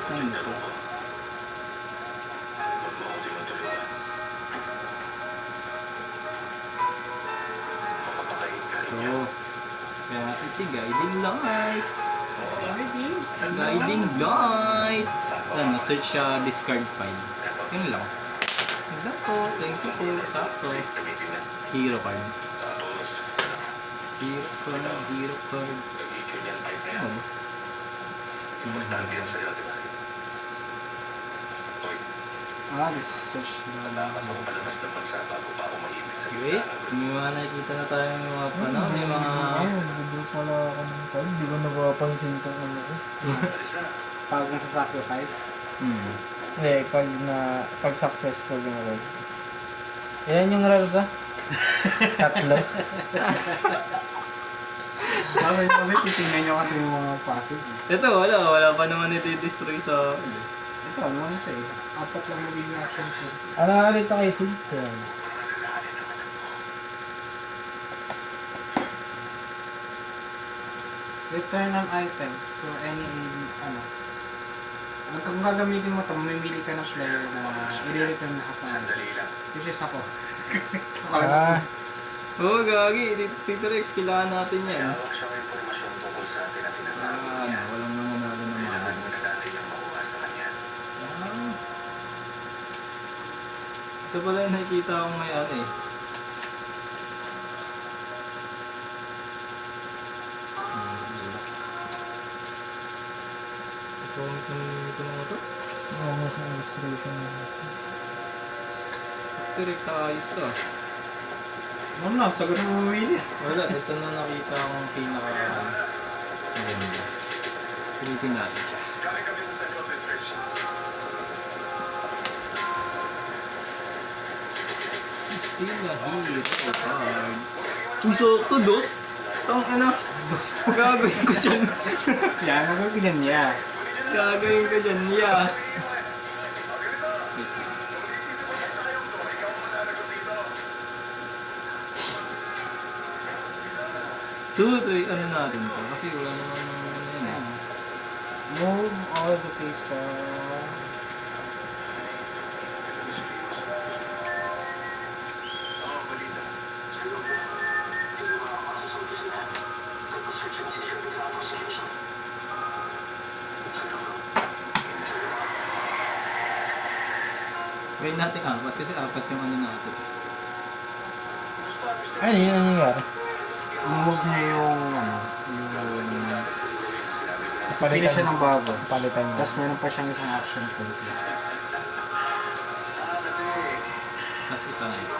Ano to? So, kaya natin si Guiding Light. Guiding Light. Ano, search siya discard file. Yun lang. Ganda po. Thank you po. Sakto. Hero card. Hero card. Ano? Search na lang. Wait, may mga nakikita na tayo ng mga panahon. May mga... Hindi pala ako ng card. Hindi ko napapansin kung ano ko. Pag nasa sacrifice. Hindi, pag successful yung roll. Ilan yung roll ka? 3. Sabi niyo kasi, titingnan niyo kasi yung mga passive. Ito, wala pa naman iti-destroy sa... Ito, ano ito eh. 4 lang magiging action ko. Ano nga dito kay Sid? Yan. Return an item. So, any, ano. Kung gagamitin mo ito, mamimili ka ng player na i-return na ako. Which is ako. Ah, Oo, gagi. Tito Rex, kailangan natin yan. Hawak siya ng impormasyon tungkol sa atin na tinatago niya. Walang mananalo na Kailangan mga. muna natin yung makuha sa kanya. Isa pala yung nakikita akong may ano eh. Ito ang mga to. almost na illustration na. Tito Rex, ayos to. Ano na, tagal na mamimili. Wala, ito na nakita akong pinaka maganda. Pilitin natin siya. Still a hero card. Puso ko, dos. Tang ano, gagawin ko dyan. Yan, nagpapilyan niya. Gagawin ko dyan, yeah. Tutoy, ano natin to? Kasi wala naman ano yun eh. Move all the place sa... Gawin natin apat kasi apat yung ano natin. Ano yun? Ano nangyari? Move niya yung, ano, yung... Pili siya ng bago. Palitan mo. Tapos meron pa siyang isang action point. Tapos isa na isa.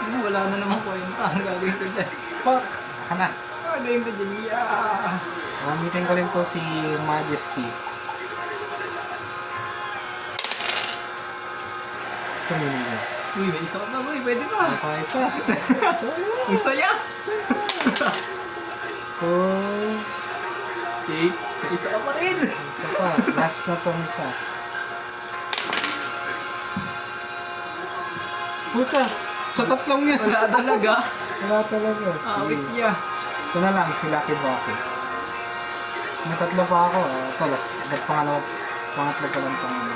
Ano, wala na namang kwenta. Ang gagawin ko dyan. Fuck! Hana! Gagawin ko dyan, yeah! Gamitin ko rin to si Majesty. Tumingin niya. Uy, may isa ka pa, uy. Pwede pa. Ano pa isa? Ang saya! Oh, Okay, may isa ka pa rin. ito pa. Last na tong isa. Puta! Sa tatlong yan! Wala talaga. Wala talaga. Awit Sige. niya. Ito na lang, si Lucky Bucket. May tatlo pa ako. Ito, pangatlo pa lang itong ano.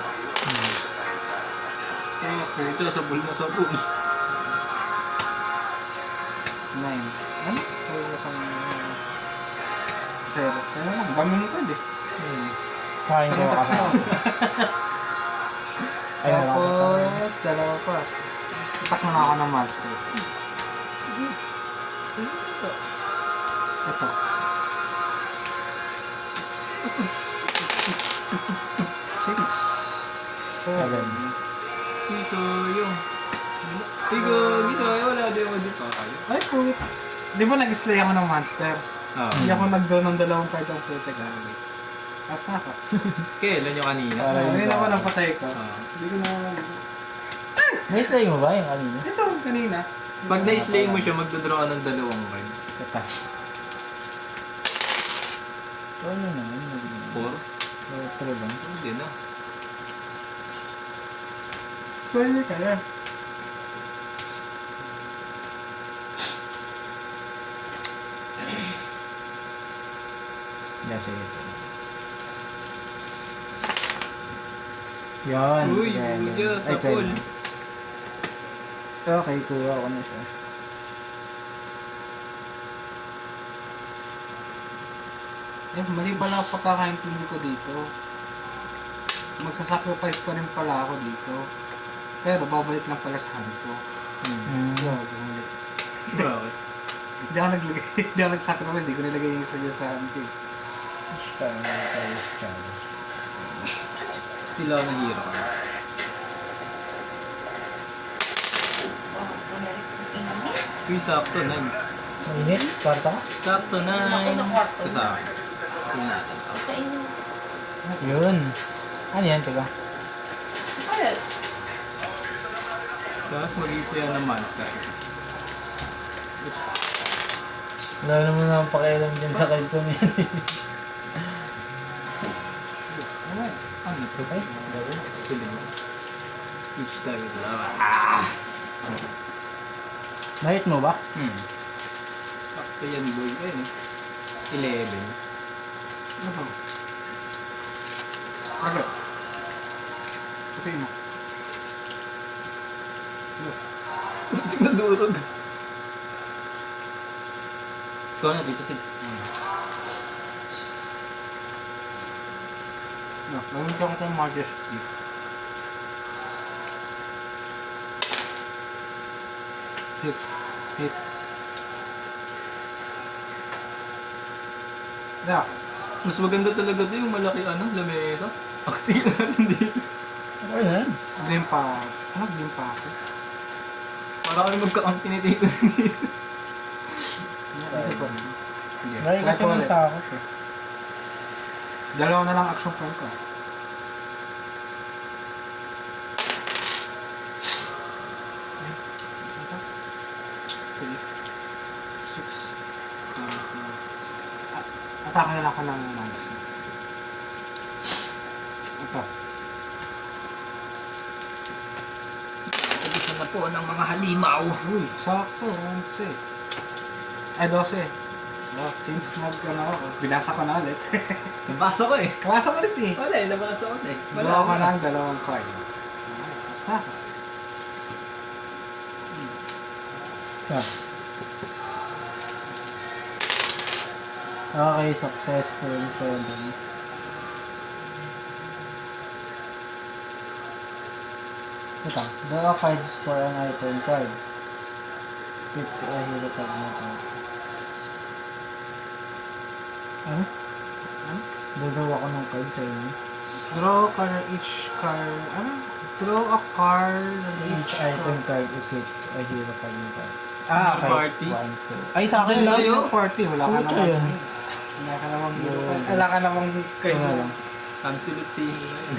Ah, puta, sabol na sabol. 9. Ano? Wala kang... 0. Kaya lang, dami mo pwede. Kain ko kasi. Ay, Tapos, dalawa pa. Attack mo na ako ng monster. Ito. Six. Seven. Piso yung. Tigo, gitaya, wala din ako di pa kayo. Ay, puta. Di ba nag-slay ako ng monster? Ah. Hindi ako nag-draw ng dalawang card ng puta gagi. Tapos na ako. Kailan yung kanina? Para yun Ngayon sa- ako nang patay ko. Ah. Hindi ko na... Na-slay mo ba yung kanina? Ito, kanina. Pag na-slay mo siya, magdodraw ka ng dalawang cards. Ito. Oo naman. 4? Pero lang. Hindi na. Pwede kaya. Yeah, sige. Yan. Uy, yan, yan. Diyo, Ay, sa pool. pwede. Okay, kuha ko na siya. Mali pala ang pagkakaintindi ko dito. Magsasacrifice pa rin pala ako dito. Pero babalik lang pala sa hand ko. Yeah, bumalik. Bakit? Hindi ako naglagay, hindi ako nag-sacrifice, hindi ko nilagay yung isa dyan sa hand ko. Still ako nahihiro ka. Uy, sakto, 9. Mainit? Kwarta ka? Sakto, 9. Ako sa kwarto. Ito sa akin. Ito natin. Sa inyo. Yun. Ano yan, tiga? Ay, Tapos mag-isa yan ng monster. Wala naman akong pakialam dyan sa card ko niyan. Ano to? Ay, gawin. Sige mo. Each tayo. Mahit mo ba? Sakto yan boy. Ayun. 11. Ano ba? Ano? Ito mo. Kunting nadurog. Ikaw na dito Sid. No, gawin ko akong majesty. Hit. Yeah. Mas maganda talaga to yung malaki lamesa. Aksi natin dito. Okay na yan. Din pa. Ano din pa ako? Para kami magkakampi ni Tito dito. Dito pa rin. Lagi kasi Try ko nang ulit. sakot eh. Dalawa na lang action point ko. Three. Six. Atake na lang ako ng mouse. Ito. Ubusan na po ng mga halimaw. Uy, sakto. 11. Ay, 12. Oh, since binasa ko na ulit. Nabasa ko eh. Nabasa ko ulit eh. Wala eh, nabasa ko na eh. Gawa ko ng dalawang card. Ay, basta. Ah. Okay, successful 7. Ito, draw a card for an item card. Pick a hero card na to. Ano? Ano? Dadaw ako ng card sa inyo. Draw card each card. Ano? Draw a card on Each item card, equip a hero card na to. Ah, okay. Party. 1, 2. Ay, sa akin Ay, lang sa'yo? yung party. Wala ka Puta namang... yan. Wala ka namang... Yun. Wala ka namang kayo. Ito na lang. Absolute sino na yun.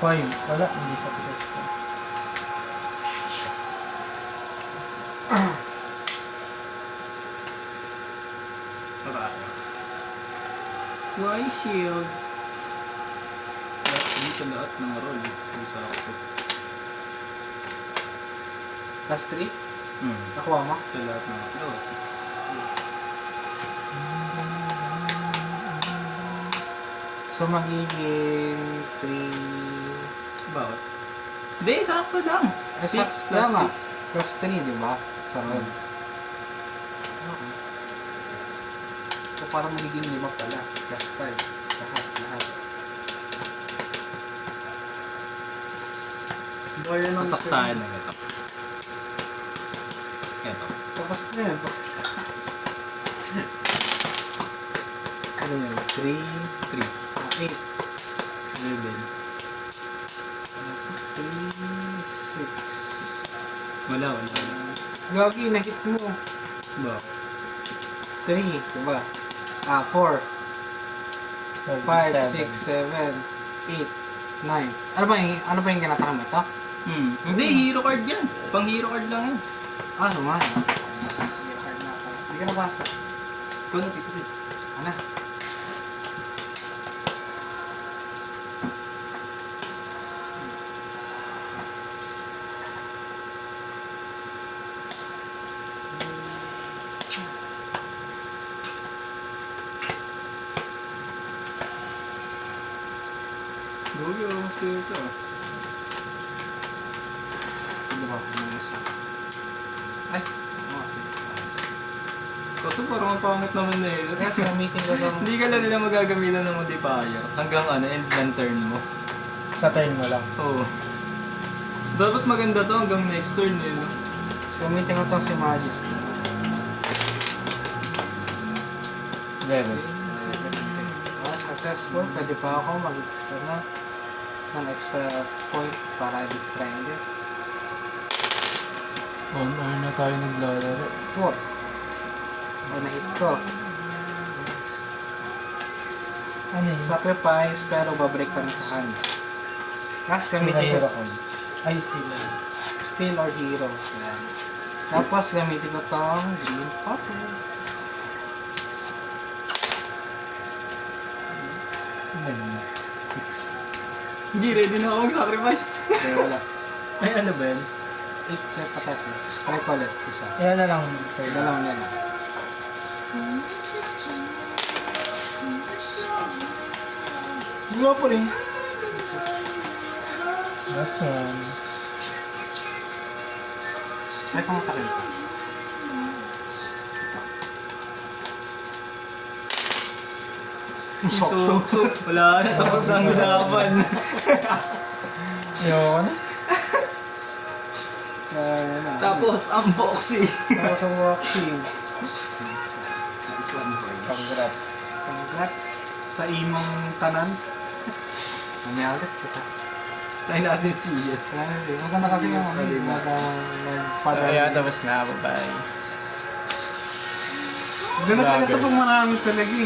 Five. Wala, hindi successful. Maraya. One shield. Hindi sa lahat ng roll. Isa ako. Plus 3? Hmm. Nakuha mo? Sa lahat ng roll. 6. So, magiging 3... Bakit? Hindi, sakto lang. 6 plus Tama. 6. Plus 3, di ba? Sa roll. Okay. So, parang magiging 5 pala. Plus 5. Lahat. Bayan ng Tatak tayo ng ito. Ito. Tapos na yan. Ano yan? 3, 3. 8, 11. 3, 6. Wala. Gagi, na-hit mo. Ba? 3, diba? 4, 5, 6, 7, 8, 9. Ano ba yung ginataka mo ito? Hindi, hero card yan. Pang hero card lang yan. Ano man? Hero card na ako. Hindi ka nabasa. Ikaw na, Tito Sid. Ano? Goyo, mas ito. Diba? Ano isa? Ay! Kaso parang ang pangit naman na eh. Kaya sa meeting ko daw. Hindi ka lang nila magagamitan ng modifier hanggang end ng turn mo. Sa turn mo lang. Oo. Dapat maganda to hanggang next turn eh. No? Sa meeting ko daw si Majesty. Level. Successful. Pwede pa ako mag-extra na ng extra point para i-try ulit. On hour na tayo naglalaro. 4. O na-hit ko. Ano yun? Sacrifice pero babreak pa rin sa hands. Last Steal a gamitin hero ko. card. Ay, steal a. Steel or Hero. Yan. Tapos gamitin ko tong green purple. Hindi, ready na ako mag-sacrifice. Kaya wala. Ay, ano ba yan? 8 na patas na. Try ko ulit. Isa. Yan na lang. Dalawang yan lang. Wala pa rin. Last one. Try ko matakil ko. So, wala na. Tapos na ang laban. Ayoko na. Kaya na. Tapos, unboxing. Tapos ang waxing. Nice. Nice one, boy. Congrats. Congrats sa imong tanan. Mamaya ulit kita. Try natin siya. Maganda kasi yung magpadali. Kaya tapos na. Bye-bye. Ganun talaga ito pag marami talaga eh.